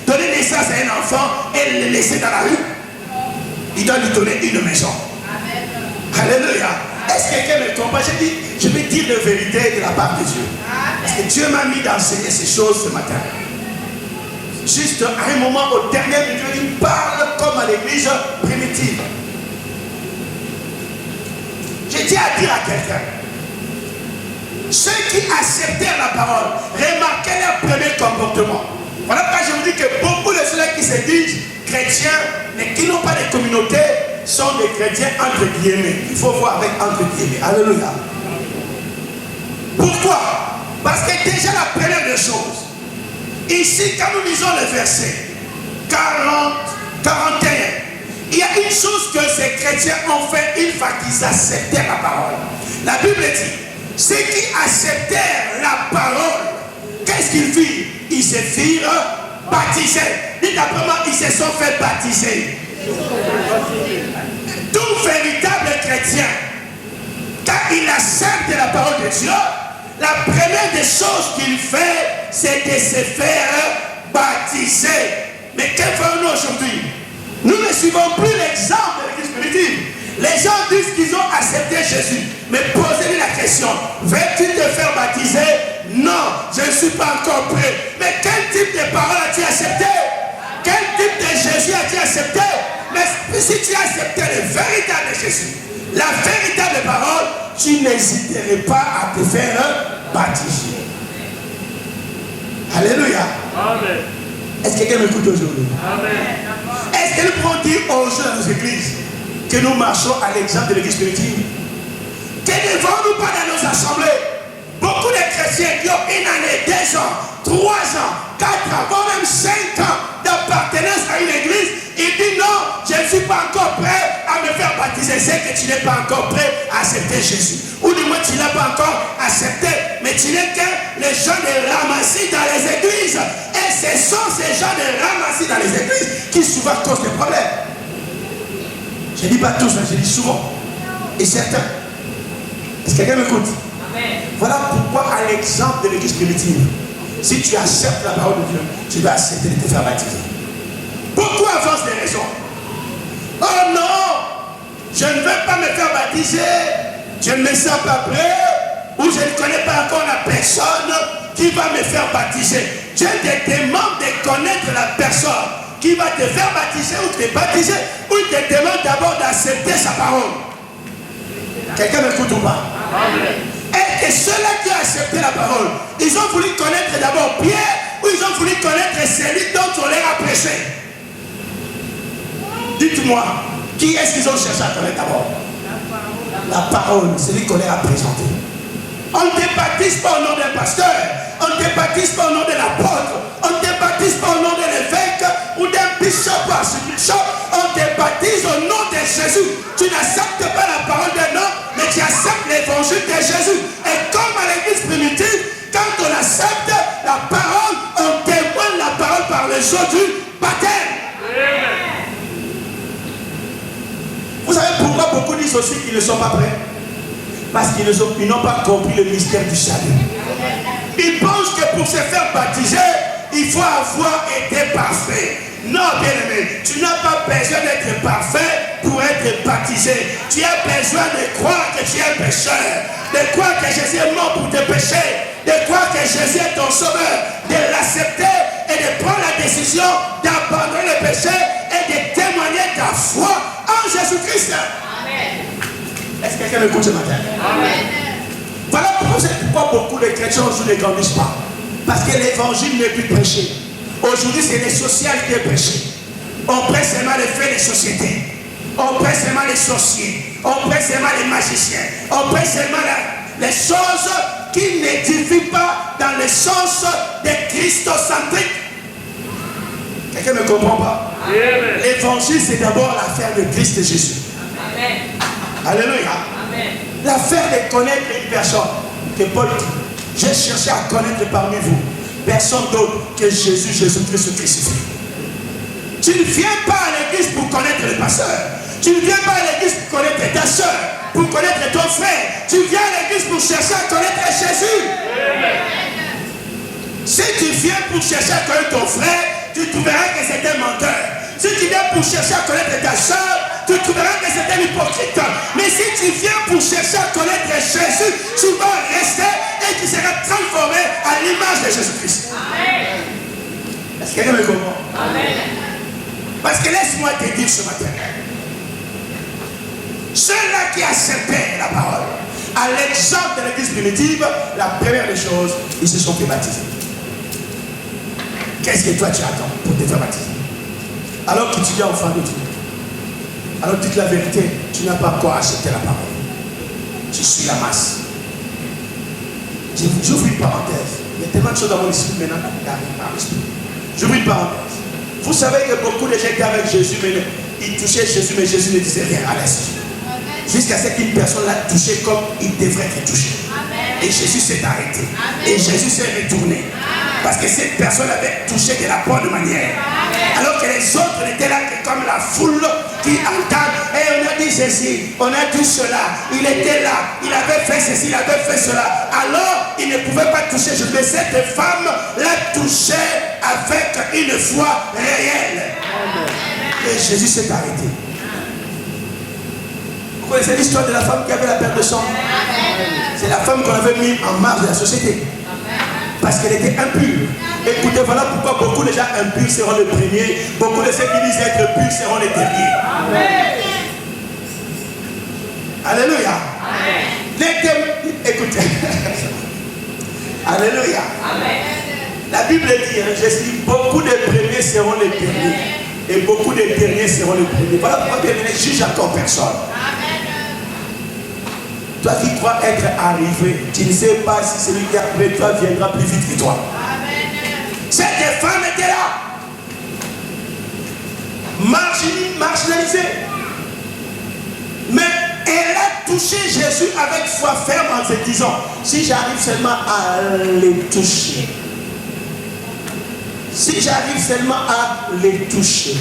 donner naissance à un enfant et le laisser dans la rue? Il doit lui donner une maison. Amen. Alléluia. Est-ce que quelqu'un me comprend? J'ai dit, je vais dire la vérité de la part de Dieu. Parce que Dieu m'a mis d'enseigner ces choses ce matin. Juste à un moment, au dernier milieu, il parle comme à l'église primitive. J'ai dit à dire à quelqu'un, ceux qui acceptèrent la parole, remarquez leur premier comportement. Voilà pourquoi je vous dis que beaucoup de ceux qui se disent chrétiens, mais qui n'ont pas de communauté, sont des chrétiens entre guillemets. Il faut voir avec entre guillemets. Alléluia. Pourquoi? Parce que déjà la première des choses, ici quand nous lisons le verset 41, il y a une chose que ces chrétiens ont fait une fois qu'ils acceptèrent la parole. La Bible dit, ceux qui acceptèrent la parole, qu'est-ce qu'ils firent? Ils se firent baptiser. Dites après moi, ils se sont fait baptiser. Tout véritable chrétien, quand il accepte la parole de Dieu, la première des choses qu'il fait, c'est de se faire baptiser. Mais que faisons-nous aujourd'hui? Nous ne suivons plus l'exemple de l'église primitive. Les gens disent qu'ils ont accepté Jésus. Mais posez-lui la question, veux-tu te faire baptiser? Non, je ne suis pas encore prêt. Mais quel type de parole as-tu accepté? Quel type de Jésus as-tu accepté? Mais si tu as accepté le véritable Jésus, la véritable parole, tu n'hésiterais pas à te faire baptiser. Alléluia. Amen. Est-ce que quelqu'un m'écoute aujourd'hui? Est-ce que nous pouvons dire aux gens dans nos églises que nous marchons à l'exemple de l'église primitive? Que ne vont-nous pas dans nos assemblées? Beaucoup de chrétiens qui ont une année, 2 ans, 3 ans, 4 ans, voire même 5 ans d'appartenance à une église, ils disent non, je ne suis pas encore prêt à me faire baptiser. C'est que tu n'es pas encore prêt à accepter Jésus. Ou du moins tu ne l'as pas encore accepté, mais tu n'es que les gens de ramassis dans les églises. Et ce sont ces gens de ramassis dans les églises qui souvent causent des problèmes. Je ne dis pas tous, je dis souvent. Et certains. Est-ce que quelqu'un m'écoute? Voilà pourquoi, à l'exemple de l'église primitive, si tu acceptes la parole de Dieu, tu vas accepter de te faire baptiser. Beaucoup avancent des raisons. Oh non, je ne veux pas me faire baptiser, je ne me sens pas prêt, ou je ne connais pas encore la personne qui va me faire baptiser. Je te demande de connaître la personne qui va te faire baptiser ou te baptiser, ou il te demande d'abord d'accepter sa parole. Quelqu'un m'écoute ou pas? Et que ceux-là qui ont accepté la parole, ils ont voulu connaître d'abord Pierre, ou ils ont voulu connaître celui dont on leur a prêché. Dites-moi, qui est-ce qu'ils ont cherché à connaître d'abord? La parole, celui qu'on leur a présenté. On ne te baptise pas au nom d'un pasteur, on ne te baptise pas au nom de l'apôtre, on ne te baptise pas au nom de l'évêque ou d'un bishop ou archbishop, on te baptise au nom de Jésus. Tu n'acceptes pas la parole d'un homme, mais tu acceptes l'évangile de Jésus. Et comme à l'église primitive, quand on accepte la parole, on témoigne la parole par le jour du baptême. Vous savez pourquoi beaucoup disent aussi qu'ils ne sont pas prêts? Parce qu'ils n'ont pas compris le mystère du salut. Ils pensent que pour se faire baptiser, il faut avoir été parfait. Non, bien-aimé, tu n'as pas besoin d'être parfait pour être baptisé. Tu as besoin de croire que tu es un pécheur, de croire que Jésus est mort pour tes péchés, de croire que Jésus est ton sauveur, de l'accepter et de prendre la décision d'abandonner le péché et de témoigner ta foi en Jésus-Christ. Amen. Est-ce que quelqu'un m'écoute ce matin? Amen. Voilà pourquoi beaucoup de chrétiens aujourd'hui ne grandissent pas. Parce que l'évangile n'est plus prêché. Aujourd'hui, c'est les social qui est prêché. On prêche seulement les faits des sociétés. On prêche seulement les sorciers. On prêche seulement les magiciens. On prêche seulement les choses qui n'édifient pas dans le sens de christocentrique. Quelqu'un ne me comprend pas? L'évangile, c'est d'abord l'affaire de Christ Jésus. Amen. Alléluia. Amen. L'affaire de connaître une personne que Paul dit. J'ai cherché à connaître parmi vous personne d'autre que Jésus, Jésus-Christ crucifié. Tu ne viens pas à l'église pour connaître le pasteur. Tu ne viens pas à l'église pour connaître ta soeur, pour connaître ton frère. Tu viens à l'église pour chercher à connaître Jésus. Si tu viens pour chercher à connaître ton frère, tu trouveras que c'est un menteur. Si tu viens pour chercher à connaître ta soeur, tu trouveras que c'est un hypocrite. Mais si tu viens pour chercher à connaître Jésus, tu vas rester et tu seras transformé à l'image de Jésus-Christ. Est-ce que quelqu'un me comprend? Amen. Parce que laisse-moi te dire ce matin, ceux-là qui acceptaient la parole, à l'exemple de l'église primitive, la première des choses, ils se sont fait baptiser. Qu'est-ce que toi tu attends pour te faire baptiser? Alors que tu dis enfant de Dieu, alors dites la vérité, tu n'as pas encore accepté la parole. Tu suis la masse. J'ouvre une parenthèse. Il y a tellement de choses dans mon esprit maintenant qui arrivent par l'esprit. J'ouvre une parenthèse. Vous savez que beaucoup de gens étaient avec Jésus, mais ils touchaient Jésus, mais Jésus ne disait rien à l'esprit. Jusqu'à ce qu'une personne l'a touché comme il devrait être touché. Amen. Et Jésus s'est arrêté. Amen. Et Jésus s'est retourné. Amen. Parce que cette personne avait touché de la bonne manière. Amen. Alors que les autres n'étaient là que comme la foule qui entend. Et on a dit ceci, on a dit cela. Il était là, il avait fait ceci, il avait fait cela. Alors il ne pouvait pas toucher Jésus. Mais cette femme l'a touché avec une foi réelle. Amen. Et Jésus s'est arrêté. Vous connaissez l'histoire de la femme qui avait la perte de sang? C'est la femme qu'on avait mis en marge de la société. Parce qu'elle était impure. Écoutez, voilà pourquoi beaucoup de gens impurs seront les premiers. Beaucoup de ceux qui disent être purs seront les derniers. Amen. Alléluia. Amen. Écoutez. Alléluia. Amen. La Bible dit, Jésus dit, beaucoup de premiers seront les derniers. Et beaucoup de derniers seront les premiers. Voilà pourquoi bien aimé, juge encore personne. Toi qui crois être arrivé, tu ne sais pas si celui qui est après toi viendra plus vite que toi. Cette femme était là. Marginalisée. Mais elle a touché Jésus avec foi ferme en se disant, si j'arrive seulement à les toucher, si j'arrive seulement à les toucher,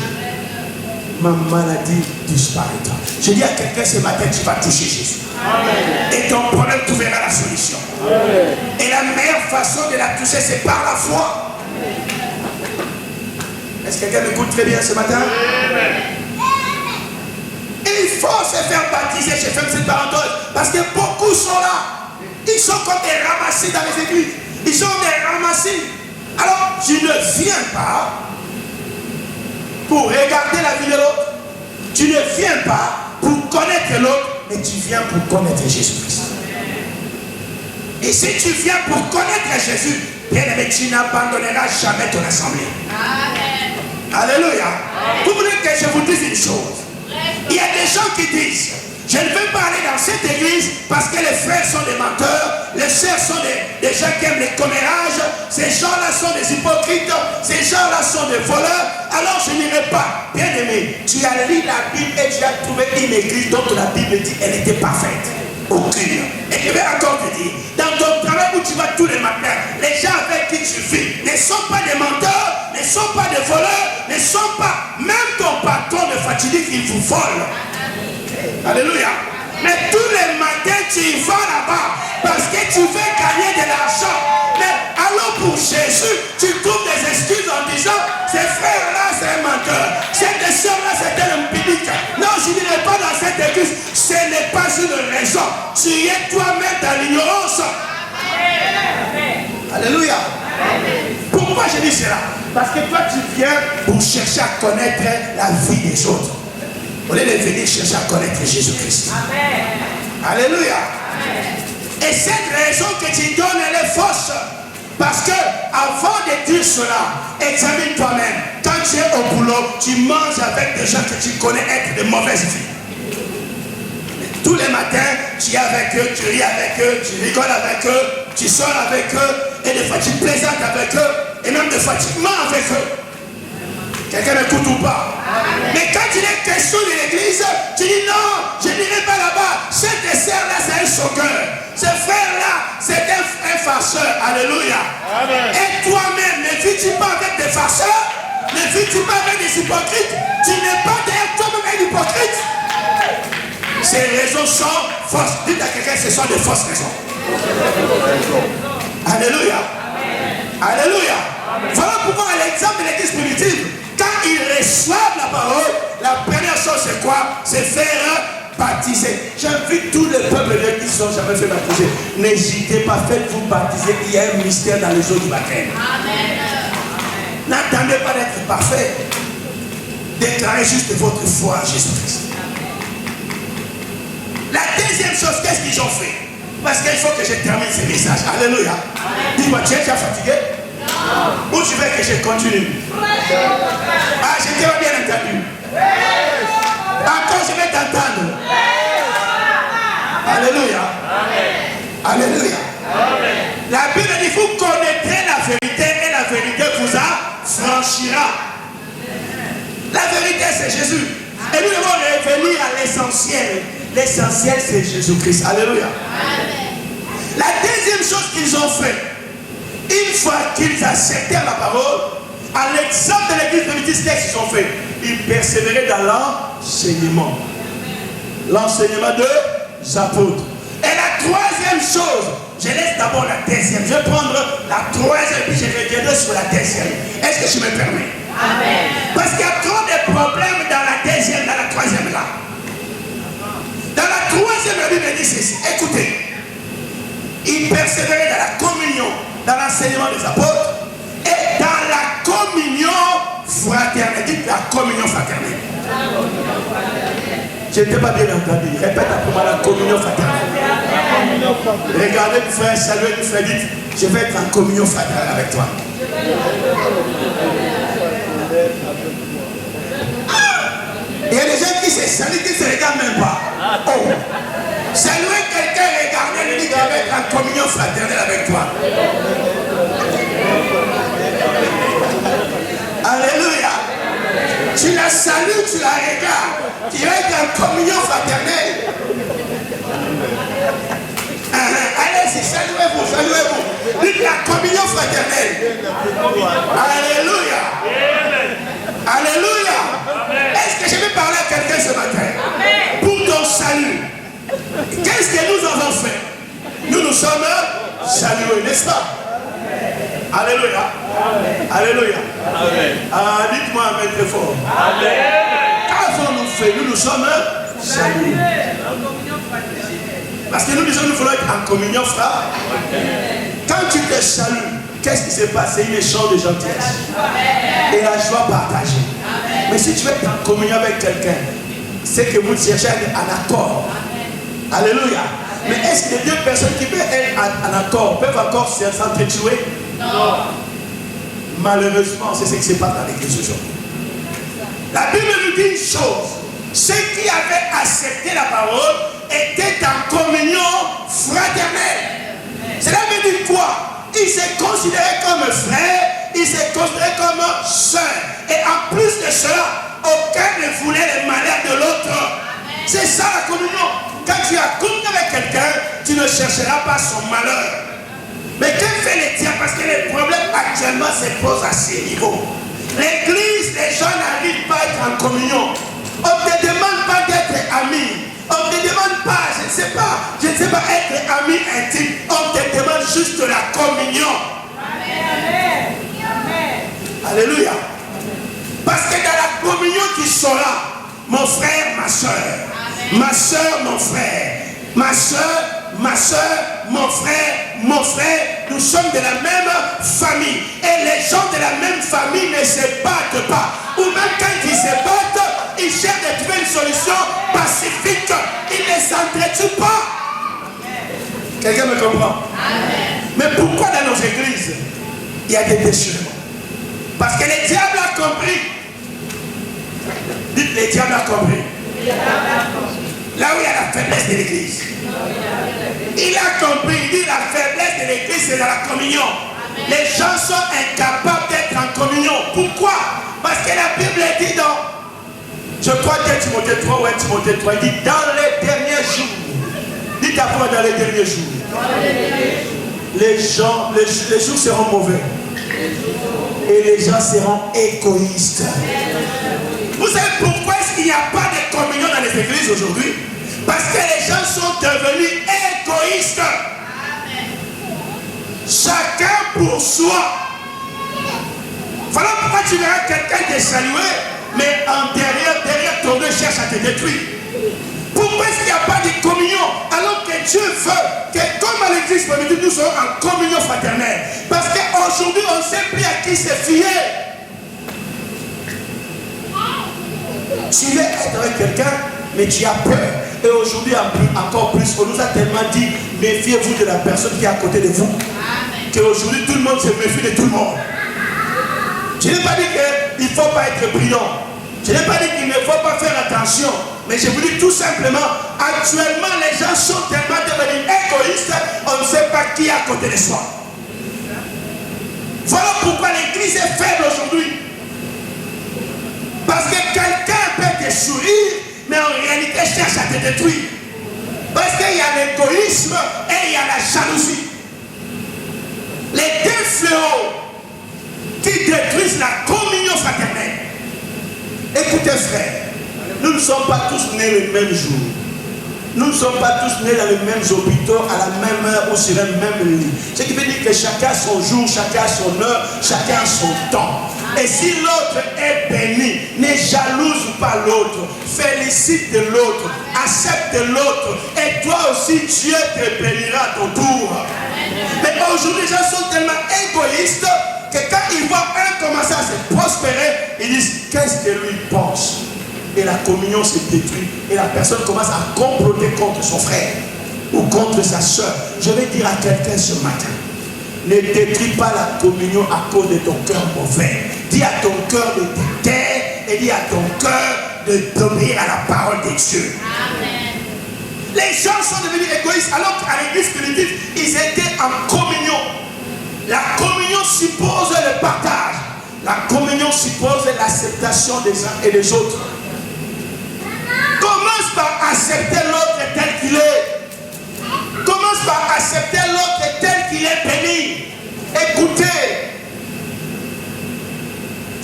ma maladie disparaîtra. Je dis à quelqu'un ce matin, tu vas toucher Jésus. Amen. Et ton problème, tu verras la solution. Amen. Et la meilleure façon de la toucher, c'est par la foi. Est-ce que quelqu'un m'écoute très bien ce matin? Amen. Et il faut se faire baptiser. Je fais cette parenthèse parce que beaucoup sont là. Ils sont comme des ramassés dans les églises. Ils sont des ramassés. Alors, tu ne viens pas pour regarder la vie de l'autre. Tu ne viens pas pour connaître l'autre, mais tu viens pour connaître Jésus-Christ. Et si tu viens pour connaître Jésus, bien aimé, tu n'abandonneras jamais ton assemblée. Amen. Alléluia. Amen. Vous voulez que je vous dise une chose? Il y a des gens qui disent, je ne veux pas aller dans cette église parce que les frères sont des menteurs, les sœurs sont des gens qui aiment les commérages, ces gens-là sont des hypocrites, ces gens-là sont des voleurs, alors je n'irai pas. Bien aimé, tu as lu la Bible et tu as trouvé une église dont la Bible dit qu'elle était parfaite. Aucune. Et je vais encore te dire, dans ton travail où tu vas tous les matins, les gens avec qui tu vis ne sont pas des menteurs, ne sont pas des voleurs, ne sont pas, même ton patron de fatidique, il vous vole. Alléluia. Mais tous les matins, tu y vas là-bas parce que tu veux gagner de l'argent. Mais alors pour Jésus, tu trouves des excuses en disant, ces frères-là, c'est un menteur. Cette soeur-là, c'est un impédique. Non, je n'irai pas dans cette église. Ce n'est pas une raison. Tu es toi-même dans l'ignorance. Alléluia. Pourquoi je dis cela? Parce que toi, tu viens pour chercher à connaître la vie des autres. Au lieu de venir chercher à connaître Jésus-Christ. Alléluia. Amen. Et cette raison que tu donnes, elle est fausse. Parce que avant de dire cela, examine toi-même. Quand tu es au boulot, tu manges avec des gens que tu connais être de mauvaise vie. Tous les matins, tu es avec eux, tu ris avec eux, tu rigoles avec eux, tu sors avec eux, et des fois tu plaisantes avec eux, et même des fois tu mens avec eux. Quelqu'un m'écoute ou pas? Amen. Mais quand il est question de l'église, tu dis non, je n'irai pas là-bas. Cette sœur-là, c'est un choqueur. Ce frère-là, c'est un farceur. Alléluia. Amen. Et toi-même, ne vis-tu pas avec des farceurs? Ne vis-tu pas avec des hypocrites? Tu n'es pas derrière toi-même un hypocrite. Ces raisons sont fausses. Dites à quelqu'un, ce sont des fausses raisons. Alléluia. Amen. Alléluia. Amen. Voilà pourquoi à l'exemple de l'église primitive, quand ils reçoivent la parole, la première chose c'est quoi? C'est faire baptiser. J'invite tous les peuples qui ne sont jamais fait baptiser. N'hésitez pas, faites-vous baptiser. Il y a un mystère dans les eaux du baptême. N'attendez pas d'être parfait. Déclarez juste votre foi à Jésus-Christ. La deuxième chose, qu'est-ce qu'ils ont fait? Parce qu'il faut que je termine ce message. Alléluia. Dis-moi, tu es déjà fatigué? Ou tu veux que je continue? Ah, je t'ai bien entendu. Encore, je vais t'entendre. Alléluia. Alléluia. La Bible dit, vous connaîtrez la vérité et la vérité vous affranchira. La vérité, c'est Jésus. Et nous devons revenir à l'essentiel. L'essentiel, c'est Jésus-Christ. Alléluia. La deuxième chose qu'ils ont fait, une fois qu'ils acceptèrent la parole, à l'exemple de l'église primitive, qu'est-ce qu'ils ont fait? Ils persévéraient dans l'enseignement. L'enseignement des apôtres. Et la troisième chose, je laisse d'abord la deuxième. Je vais prendre la troisième, puis je reviendrai sur la deuxième. Est-ce que tu me permets? Amen. Parce qu'il y a trop de problèmes dans la deuxième, dans la troisième là. Dans la troisième, la Bible dit ceci. Écoutez. Ils persévéraient dans la communion, dans l'enseignement des apôtres et dans la communion fraternelle. Dites la communion fraternelle. Je n'étais pas bien entendu. Répète après moi la communion fraternelle. Regardez le frère, saluez le frère, dites, je vais être en communion fraternelle avec toi. Il y a des gens qui se saluent, qui ne se regardent même pas. Oh. Saluer quelqu'un, regarder, lui dire qu'il va être en communion fraternelle avec toi. Alléluia. Tu la salues, tu la regardes. Tu vas être en communion fraternelle. Allez-y, saluez-vous, saluez-vous. Dites la communion fraternelle. Alléluia. Alléluia. Est-ce que je vais parler à quelqu'un ce matin? Pour ton salut. Qu'est-ce que nous avons fait? Nous sommes salués, n'est-ce pas? Alléluia. Alléluia. Dites-moi avec très fort. Qu'avons-nous fait? Nous sommes salués. Parce que nous disons nous voulons être en communion, frère. Quand tu te salues, qu'est-ce qui se passe? C'est une échange de gentillesse et la joie partagée. Mais si tu veux être en communion avec quelqu'un, c'est que vous cherchez un accord. Alléluia. Mais est-ce que les deux personnes qui peuvent être en accord peuvent encore s'entretuer? Non. Malheureusement, c'est ce qui se passe dans l'église aujourd'hui. La Bible nous dit une chose. Ceux qui avaient accepté la parole étaient en communion fraternelle. Cela veut dire quoi? Ils se considéraient comme frères, ils se considéraient comme sœurs. Et en plus de cela, aucun ne voulait le malheur de l'autre. C'est ça la communion. Quand tu as communion avec quelqu'un, tu ne chercheras pas son malheur. Mais que fait les diables? Parce que les problèmes actuellement se posent à ces niveaux. L'église, les gens n'arrivent pas à être en communion. On ne te demande pas d'être ami. On ne te demande pas, je ne sais pas être ami intime. On te demande juste la communion. Amen. Alléluia. Parce que dans la communion tu seras, mon frère, ma soeur. Ma soeur, mon frère. Ma soeur, mon frère, nous sommes de la même famille. Et les gens de la même famille ne se battent pas. Ou même quand ils se battent, ils cherchent de trouver une solution pacifique. Ils ne s'entretuent pas. Quelqu'un me comprend? Amen. Mais pourquoi dans nos églises, il y a des déchirements? Parce que le diable a compris. Dites, le diable a compris. Là où il y a la faiblesse de l'église. Il a compris, il dit la faiblesse de l'église c'est dans la communion. Amen. Les gens sont incapables d'être en communion. Pourquoi? Parce que la Bible dit dans, je crois que Timothée 3 ou 1 Timothée 3, il dit dans les derniers jours. Dites après moi dans les derniers jours. Les jours seront mauvais. Et les gens seront égoïstes. Vous savez pourquoi est-ce qu'il n'y a pas de communion dans les églises aujourd'hui? Parce que les gens sont devenus égoïstes. Chacun pour soi. Voilà pourquoi tu verras quelqu'un te saluer, mais en derrière ton deux cherche à te détruire. Pourquoi est-ce qu'il n'y a pas de communion alors que Dieu veut que comme à l'église primitive nous soyons en communion fraternelle? Parce qu'aujourd'hui on ne sait plus à qui se fier. Tu veux être avec quelqu'un, mais tu as peur. Et aujourd'hui, encore plus, on nous a tellement dit, méfiez-vous de la personne qui est à côté de vous. Qu'aujourd'hui, tout le monde se méfie de tout le monde. Je n'ai pas dit qu'il ne faut pas être brillant. Je n'ai pas dit qu'il ne faut pas faire attention. Mais je vous dis tout simplement, actuellement, les gens sont tellement devenus égoïstes, on ne sait pas qui est à côté de soi. Voilà pourquoi l'église est faible aujourd'hui. Parce que quelqu'un peut te sourire, mais en réalité cherche à te détruire. Parce qu'il y a l'égoïsme et il y a la jalousie. Les deux fléaux qui détruisent la communion fraternelle. Écoutez frère, nous ne sommes pas tous nés le même jour. Nous ne sommes pas tous nés dans les mêmes hôpitaux, à la même heure ou sur un même lit. Ce qui veut dire que chacun a son jour, chacun a son heure, chacun a son temps. Et si l'autre est béni, ne jalouse pas l'autre, félicite de l'autre, accepte l'autre, et toi aussi Dieu te bénira à ton tour. Mais aujourd'hui les gens sont tellement égoïstes que quand ils voient un commencer à se prospérer, ils disent qu'est-ce que lui pense? Et la communion se détruit et la personne commence à comploter contre son frère ou contre sa soeur. Je vais dire à quelqu'un ce matin, Ne détruis pas la communion à cause de ton cœur mauvais. Dis à ton cœur de te taire et dis à ton cœur d'obéir à la parole de Dieu. Amen. Les gens sont devenus égoïstes alors qu'à l'église primitive, ils étaient en communion. La communion suppose le partage. La communion suppose l'acceptation des uns et des autres. Commence par accepter l'autre tel qu'il est. Commence par accepter l'autre tel qu'il est béni. Écoutez.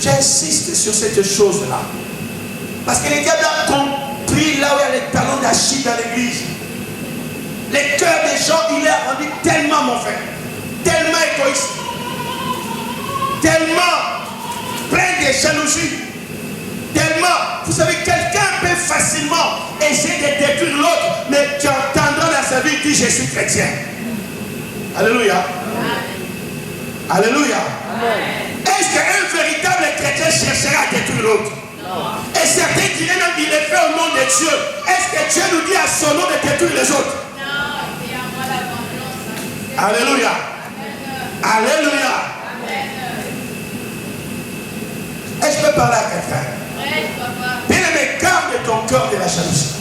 J'insiste sur cette chose-là. Parce que les diables ont compris là où il y a les talons d'Achille dans l'église. Les cœurs des gens, il est rendu tellement mauvais, tellement égoïste, tellement plein de jalousie, tellement, vous savez, quelqu'un peut facilement essayer de détruire l'autre, mais tu entendras dans sa vie dire je suis chrétien. Alléluia. Alléluia. Est-ce qu'un véritable chrétien cherchera à détruire l'autre? Et certains diraient même qu'il est fait au nom de Dieu. Est-ce que Dieu nous dit à son nom de détruire les autres? Alléluia. Alléluia. Est-ce que je peux parler à quelqu'un? Bien-aimé, garde ton cœur de la jalousie.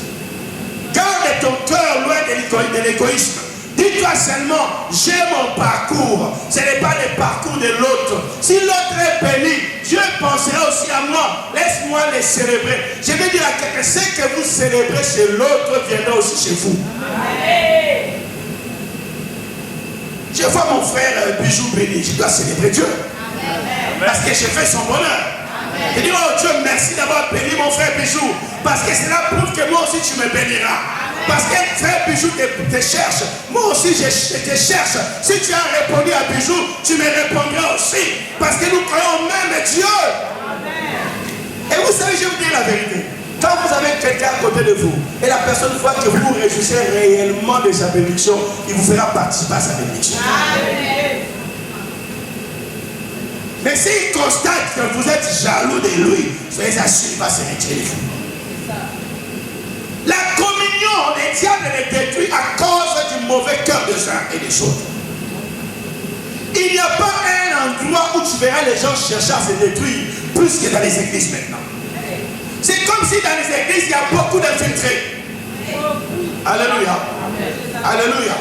Garde ton cœur loin de l'égoïsme. Dis-toi seulement, j'ai mon parcours. Ce n'est pas le parcours de l'autre. Si l'autre est béni, Dieu pensera aussi à moi. Laisse-moi les célébrer. Je vais dire à quelqu'un, ce que vous célébrez chez l'autre viendra aussi chez vous. Amen. Je vois mon frère Bijou béni. Je dois célébrer Dieu. Amen. Parce que j'ai fait son bonheur. Je dis, oh Dieu, merci d'avoir béni mon frère Bijou. Parce que cela prouve que moi aussi tu me béniras. Parce que frère Bijou te cherche. Moi aussi je te cherche. Si tu as répondu à Bijou, tu me répondras aussi. Parce que nous croyons même Dieu. Amen. Et vous savez, je vais vous dire la vérité. Quand vous avez quelqu'un à côté de vous, et la personne voit que vous réjouissez réellement de sa bénédiction, il vous fera participer à sa bénédiction. Amen. Mais s'il constate que vous êtes jaloux de lui, soyez assurés qu'il va se retirer de vous. La communion des diables est détruite à cause du mauvais cœur des uns et des autres. Il n'y a pas un endroit où tu verras les gens chercher à se détruire plus que dans les églises maintenant. C'est comme si dans les églises il y a beaucoup d'infiltrés. Alléluia. Alléluia.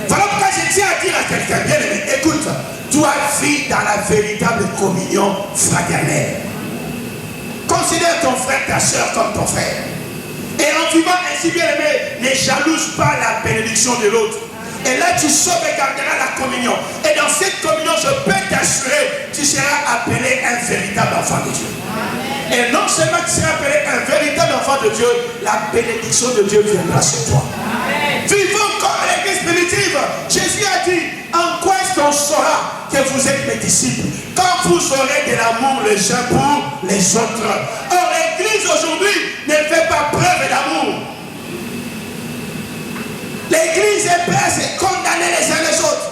Voilà pourquoi je tiens à dire à quelqu'un, bien aimé, écoute, toi vis dans la véritable communion fraternelle. Considère ton frère, ta soeur comme ton frère. Et en vivant ainsi, bien aimé, ne jalouse pas la bénédiction de l'autre. Et là, tu sauvegarderas la communion. Et dans cette communion, je peux t'assurer, tu seras appelé un véritable enfant de Dieu. Amen. Et non seulement tu seras appelé un véritable enfant de Dieu, la bénédiction de Dieu viendra sur toi. Amen. Vivons comme l'église primitive. Jésus a dit, en quoi est-ce qu'on saura que vous êtes mes disciples? Quand vous aurez de l'amour les uns pour les autres. Or, l'église aujourd'hui ne fait pas preuve d'amour. L'église est prête à se condamner les uns les autres.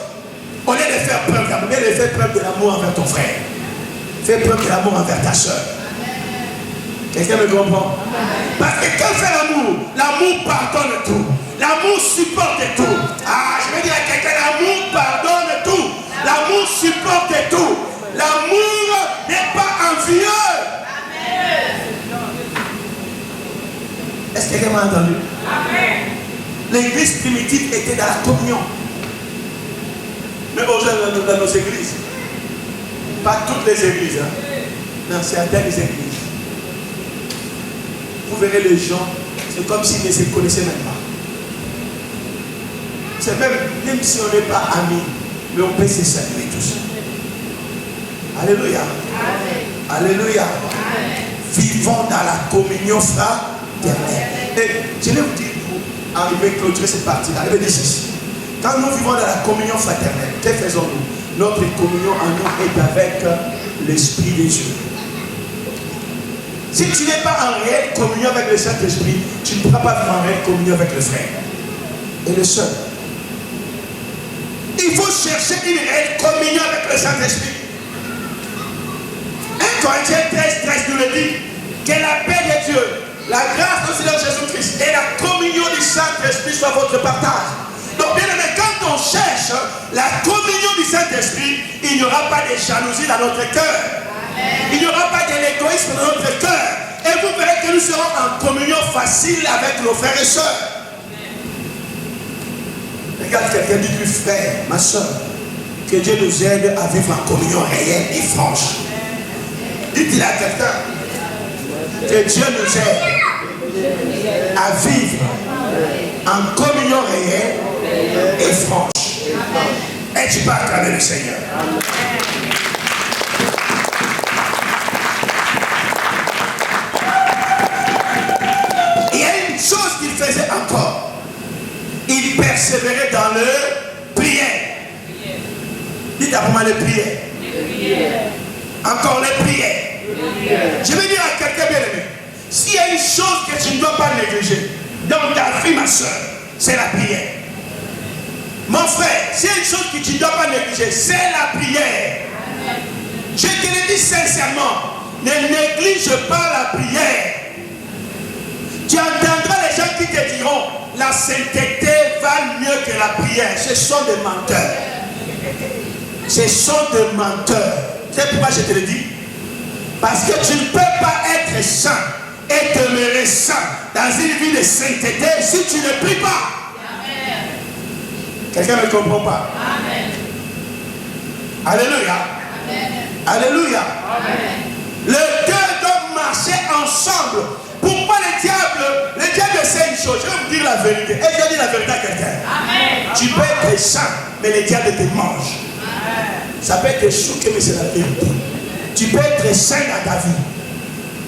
Au lieu de faire preuve d'amour, au lieu de faire preuve de l'amour envers ton frère. Fais preuve de l'amour envers ta soeur. Quelqu'un me comprend? Parce que quand fait l'amour, l'amour pardonne tout. L'amour supporte tout. Ah, je veux dire à quelqu'un, l'amour pardonne tout. L'amour supporte tout. L'amour n'est pas envieux. Est-ce que quelqu'un m'a entendu? Amen. L'église primitive était dans la communion. Mais aujourd'hui, dans nos églises, pas toutes les églises, hein, dans certaines églises, vous verrez les gens, c'est comme s'ils ne se connaissaient même pas. C'est même si on n'est pas amis, mais on peut se saluer tous. Alléluia. Amen. Alléluia. Amen. Vivons dans la communion fraternelle. Et je vais vous dire, pour arriver à clôturer cette partie-là, le verset 6. Quand nous vivons dans la communion fraternelle, que faisons-nous? Notre communion en nous est avec l'Esprit de Dieu. Si tu n'es pas en réelle communion avec le Saint-Esprit, tu ne pourras pas vivre en réelle communion avec le frère et le seul. Il faut chercher une réelle communion avec le Saint-Esprit. 1 Corinthiens 13 nous le dit, que la paix de Dieu, la grâce de Seigneur Jésus-Christ et la communion du Saint-Esprit soient votre partage. Donc bien aimé, quand quand on cherche la communion du Saint-Esprit, il n'y aura pas de jalousie dans notre cœur. Il n'y aura pas de l'égoïsme dans notre cœur. Et vous verrez que nous serons en communion facile avec nos frères et sœurs. Regarde quelqu'un, dis-lui, frère, ma soeur, que Dieu nous aide à vivre en communion réelle et franche. Dites-le à quelqu'un, que Dieu nous aide à vivre en communion réelle et franche. Et tu peux acclamer le Seigneur. Il y a une chose qu'il faisait encore. Il persévérait dans leur prière. Dites à moi les prières. Encore les prières. Je vais dire à quelqu'un bien aimé, s'il y a une chose que tu ne dois pas négliger dans ta vie, ma soeur, c'est la prière. Mon frère, s'il y a une chose que tu ne dois pas négliger, c'est la prière. Je te le dis sincèrement, ne néglige pas la prière. Tu entendras les gens qui te diront, la sainteté va mieux que la prière. Ce sont des menteurs. Ce sont des menteurs. C'est pourquoi je te le dis. Parce que tu ne peux pas être saint et demeurer saint dans une vie de sainteté si tu ne pries pas. Quelqu'un ne me comprend pas? Amen. Alléluia. Amen. Alléluia. Amen. Les deux doivent marcher ensemble. Pourquoi le diable sait une chose? Je vais vous dire la vérité. Et je dis la vérité à quelqu'un. Tu peux être saint, mais le diable te mange. Amen. Ça peut être choqué, mais c'est la vérité. Tu peux être saint dans ta vie,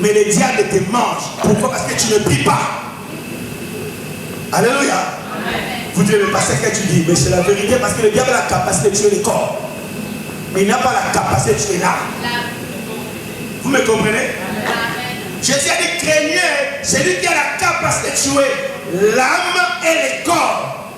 mais le diable te mange. Pourquoi? Parce que tu ne pries pas. Alléluia. Amen. Vous direz, mais pas ce que tu dis, mais c'est la vérité, parce que le diable a la capacité de tuer le corps, mais il n'a pas la capacité de tuer l'âme. Vous me comprenez? Jésus a dit, craignez celui qui a la capacité de tuer l'âme et le corps,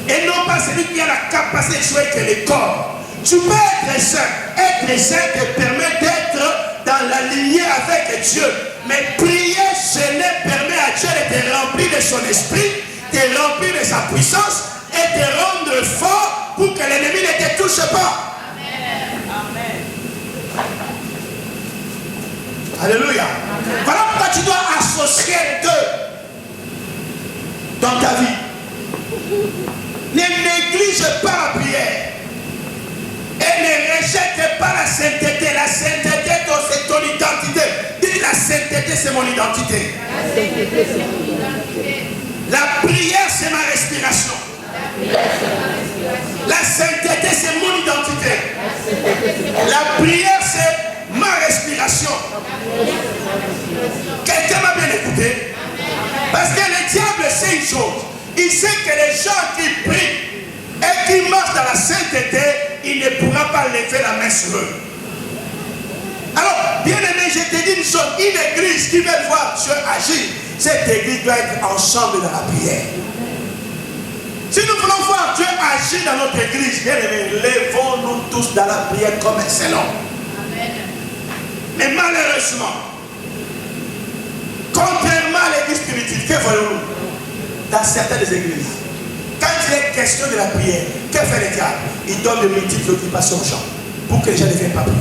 et non pas celui qui a la capacité de tuer que le corps. Tu peux être saint. Être saint te permet d'être dans la lignée avec Dieu. Mais prier, cela permet à Dieu de te remplir de son esprit, de te remplir de sa puissance et de te rendre fort pour que l'ennemi ne te touche pas. Amen. Alléluia. Amen. Voilà pourquoi tu dois associer les deux dans ta vie. Ne néglige pas la prière. Et ne rejette pas la sainteté. La sainteté, c'est ton identité. Dis, la sainteté, c'est mon identité. La prière, c'est ma respiration. La sainteté, c'est mon identité. La prière, c'est ma respiration. Quelqu'un m'a bien écouté? Parce que le diable sait une chose. Il sait que les gens qui prient et qui marchent dans la sainteté, il ne pourra pas lever la main sur eux. Alors, bien aimé, je te dis une chose, une église qui veut voir Dieu agir, cette église doit être ensemble dans la prière. Si nous voulons voir Dieu agir dans notre église, bien aimé, levons-nous tous dans la prière comme excellent. Mais malheureusement, contrairement à l'église primitive, que voyons-nous dans certaines églises? Quand il est question de la prière, que fait le diable? Il donne de multiples occupations aux gens pour que les gens ne viennent pas prier.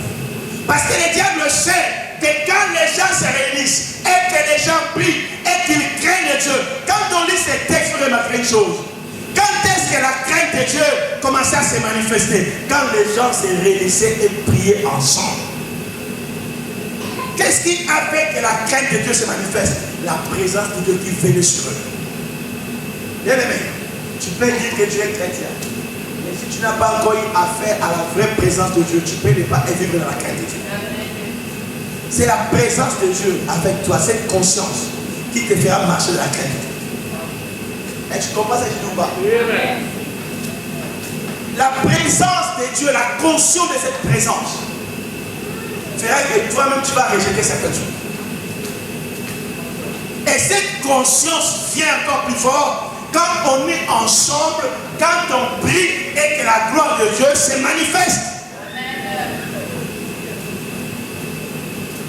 Parce que le diable sait que quand les gens se réunissent et que les gens prient et qu'ils craignent Dieu, quand on lit ces textes, vous remarquerez une chose. Quand est-ce que la crainte de Dieu commençait à se manifester? Quand les gens se réunissaient et priaient ensemble. Qu'est-ce qui a fait que la crainte de Dieu se manifeste? La présence de Dieu qui venait sur eux. Bien aimé, tu peux dire que tu es chrétien, mais si tu n'as pas encore eu affaire à la vraie présence de Dieu, tu peux ne pas vivre dans la crainte de Dieu. C'est la présence de Dieu avec toi, cette conscience, qui te fera marcher dans la crainte de Dieu. Et tu comprends ce que je dis ou pas? La présence de Dieu, la conscience de cette présence, fera que toi-même tu vas rejeter certaines choses. Et cette conscience vient encore plus fort quand on est ensemble, quand on prie et que la gloire de Dieu se manifeste.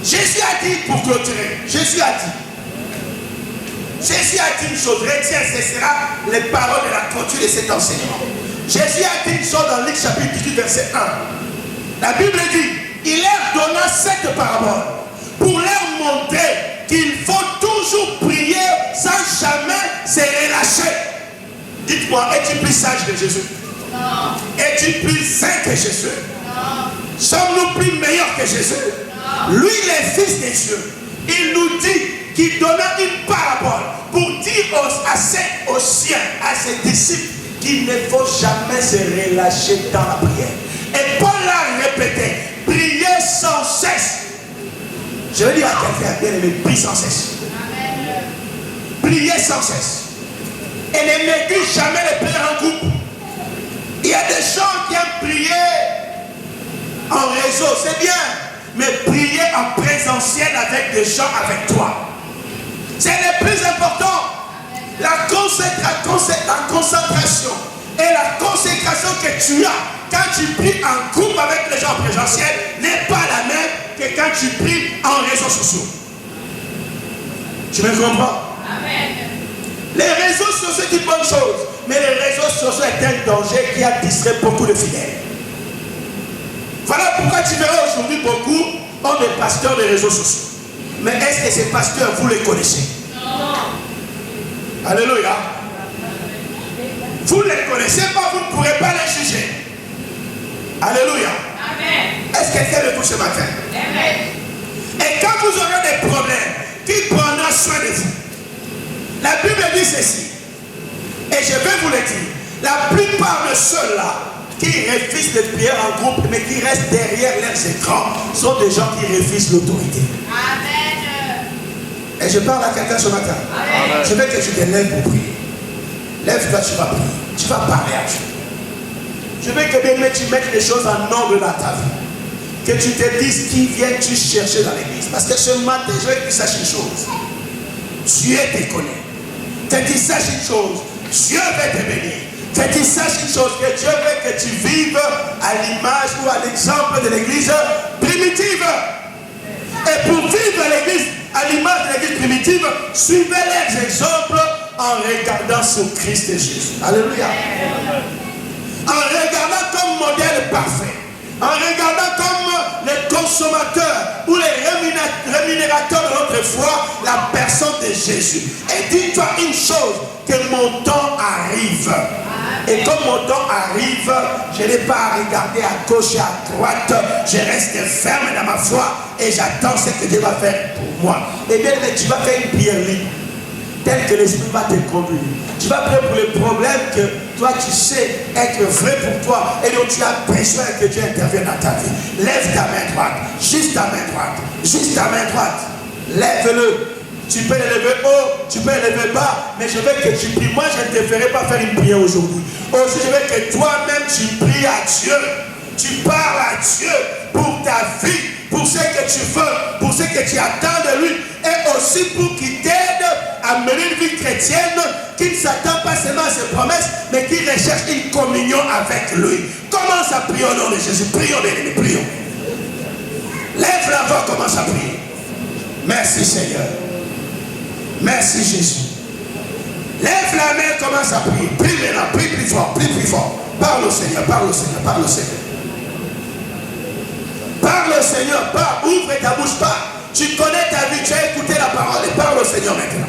Jésus a dit, pour clôturer, Jésus a dit, Jésus a dit une chose, retiens, ce sera les paroles de la clôture de cet enseignement. Jésus a dit une chose dans Luc chapitre 18, verset 1. La Bible dit, il leur donna cette parabole pour leur montrer qu'il faut toujours prier sans jamais se relâcher. Dites-moi, es-tu plus sage que Jésus? Non. Es-tu plus saint que Jésus? Non. Sommes-nous plus meilleurs que Jésus? Non. Lui, le Fils de Dieu, il nous dit qu'il donna une parabole pour dire aux siens, à ses disciples, qu'il ne faut jamais se relâcher dans la prière. Et Paul l'a répété, priez sans cesse. Je veux dire à quelqu'un, bien aimé, prie sans cesse. Amen. Priez sans cesse. Et ne néglige jamais les prières en groupe. Il y a des gens qui aiment prier en réseau, c'est bien. Mais prier en présentiel avec des gens avec toi. C'est le plus important. La concentration et la consécration que tu as quand tu pries en groupe avec les gens en présentiel n'est pas la même que quand tu pries en réseaux sociaux. Tu me comprends? Amen. Les réseaux sociaux, c'est une bonne chose, mais les réseaux sociaux est un danger qui a distrait beaucoup de fidèles. Voilà pourquoi tu verras aujourd'hui beaucoup ont des pasteurs des réseaux sociaux. Mais est-ce que ces pasteurs, vous les connaissez? Non. Alléluia. Vous ne les connaissez pas, vous ne pourrez pas les juger. Alléluia. Amen. Est-ce que quelqu'un le touche ce matin? Amen. Et quand vous aurez des problèmes, qui prendra soin de vous? La Bible dit ceci, et je vais vous le dire, la plupart de ceux-là qui refusent de prier en groupe, mais qui restent derrière leurs écrans, sont des gens qui refusent l'autorité. Amen. Et je parle à quelqu'un ce matin. Amen. Je veux que tu te lèves pour prier. Lève-toi, tu vas prier. Tu vas parler à Dieu. Je veux que bien tu mettes les choses en ordre dans ta vie. Que tu te dises qui viens-tu chercher dans l'église. Parce que ce matin, je veux que tu saches une chose. Dieu te connaît. Que tu saches une chose. Dieu veut te bénir. Que tu saches une chose. Que Dieu veut que tu vives à l'image ou à l'exemple de l'église primitive. Et pour vivre l'église à l'image de l'église primitive, suivez leurs exemples en regardant sur Christ et Jésus. Alléluia. En regardant comme modèle parfait, en regardant comme les consommateurs ou les rémunérateurs de notre foi, la personne de Jésus. Et dis-toi une chose, que mon temps arrive. Et comme mon temps arrive, je n'ai pas à regarder à gauche et à droite, je reste ferme dans ma foi et j'attends ce que Dieu va faire pour moi. Et bien, tu vas faire une prière libre, tel que l'Esprit va te conduire. Tu vas prier pour les problèmes que toi tu sais être vrai pour toi et donc tu as besoin que Dieu intervienne dans ta vie. Lève ta main droite, juste ta main droite, juste ta main droite. Lève-le. Tu peux le lever haut, tu peux le lever bas, mais je veux que tu pries. Moi, je ne te ferai pas faire une prière aujourd'hui. Aussi, je veux que toi-même tu pries à Dieu. Tu parles à Dieu pour ta vie, pour ce que tu veux, pour ce que tu attends de lui, et aussi pour qu'il t'aide à mener une vie chrétienne qui ne s'attend pas seulement à ses promesses, mais qui recherche une communion avec lui. Commence à prier au nom de Jésus. Prions, bien-aimés, prions. Lève la voix, commence à prier. Merci Seigneur. Merci Jésus. Lève la main, commence à prier. Prie maintenant, prie plus fort, prie plus fort. Parle au Seigneur, parle au Seigneur, parle au Seigneur. Parle au Seigneur, parle, ouvre ta bouche, parle. Tu connais ta vie, tu as écouté la parole et parle au Seigneur maintenant.